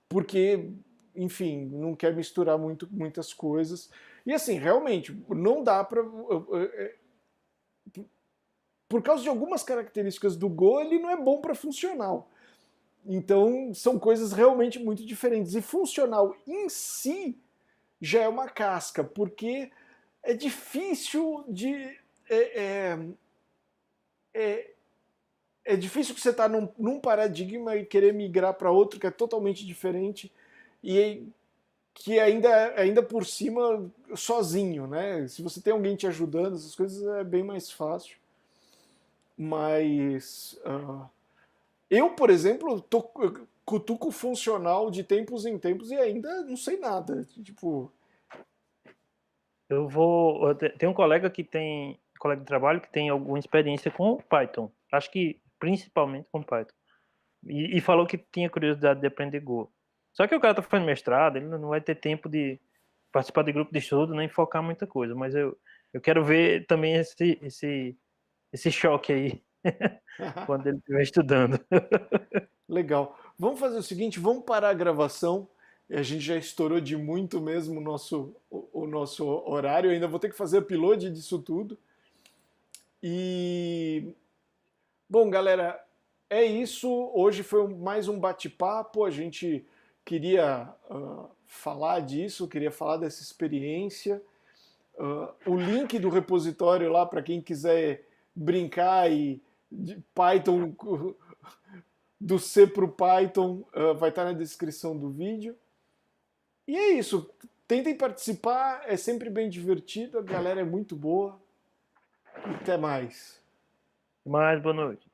porque, enfim, não quer misturar muitas coisas. E assim, realmente, não dá para. Por causa de algumas características do Go, ele não é bom para funcional. Então, são coisas realmente muito diferentes. E funcional em si já é uma casca, porque é difícil de. É difícil que você está num paradigma e querer migrar para outro que é totalmente diferente e que ainda por cima sozinho, né? Se você tem alguém te ajudando, essas coisas é bem mais fácil. Mas eu, por exemplo, cutuco funcional de tempos em tempos e ainda não sei nada. Tipo, Tem um colega colega de trabalho que tem alguma experiência com Python. Acho que principalmente com Python. E falou que tinha curiosidade de aprender Go. Só que o cara tá fazendo mestrado, ele não vai ter tempo de participar de grupo de estudo, nem focar muita coisa. Mas eu quero ver também esse choque aí, quando ele estiver estudando. legal. Vamos fazer o seguinte, vamos parar a gravação. A gente já estourou de muito mesmo o nosso horário. Eu ainda vou ter que fazer upload disso tudo. E bom, galera, é isso. Hoje foi mais um bate-papo. A gente queria falar disso, queria falar dessa experiência. O link do repositório lá para quem quiser brincar e de Python do C para o Python vai estar na descrição do vídeo. E é isso. Tentem participar, é sempre bem divertido. A galera é muito boa. Até mais. Mas boa noite.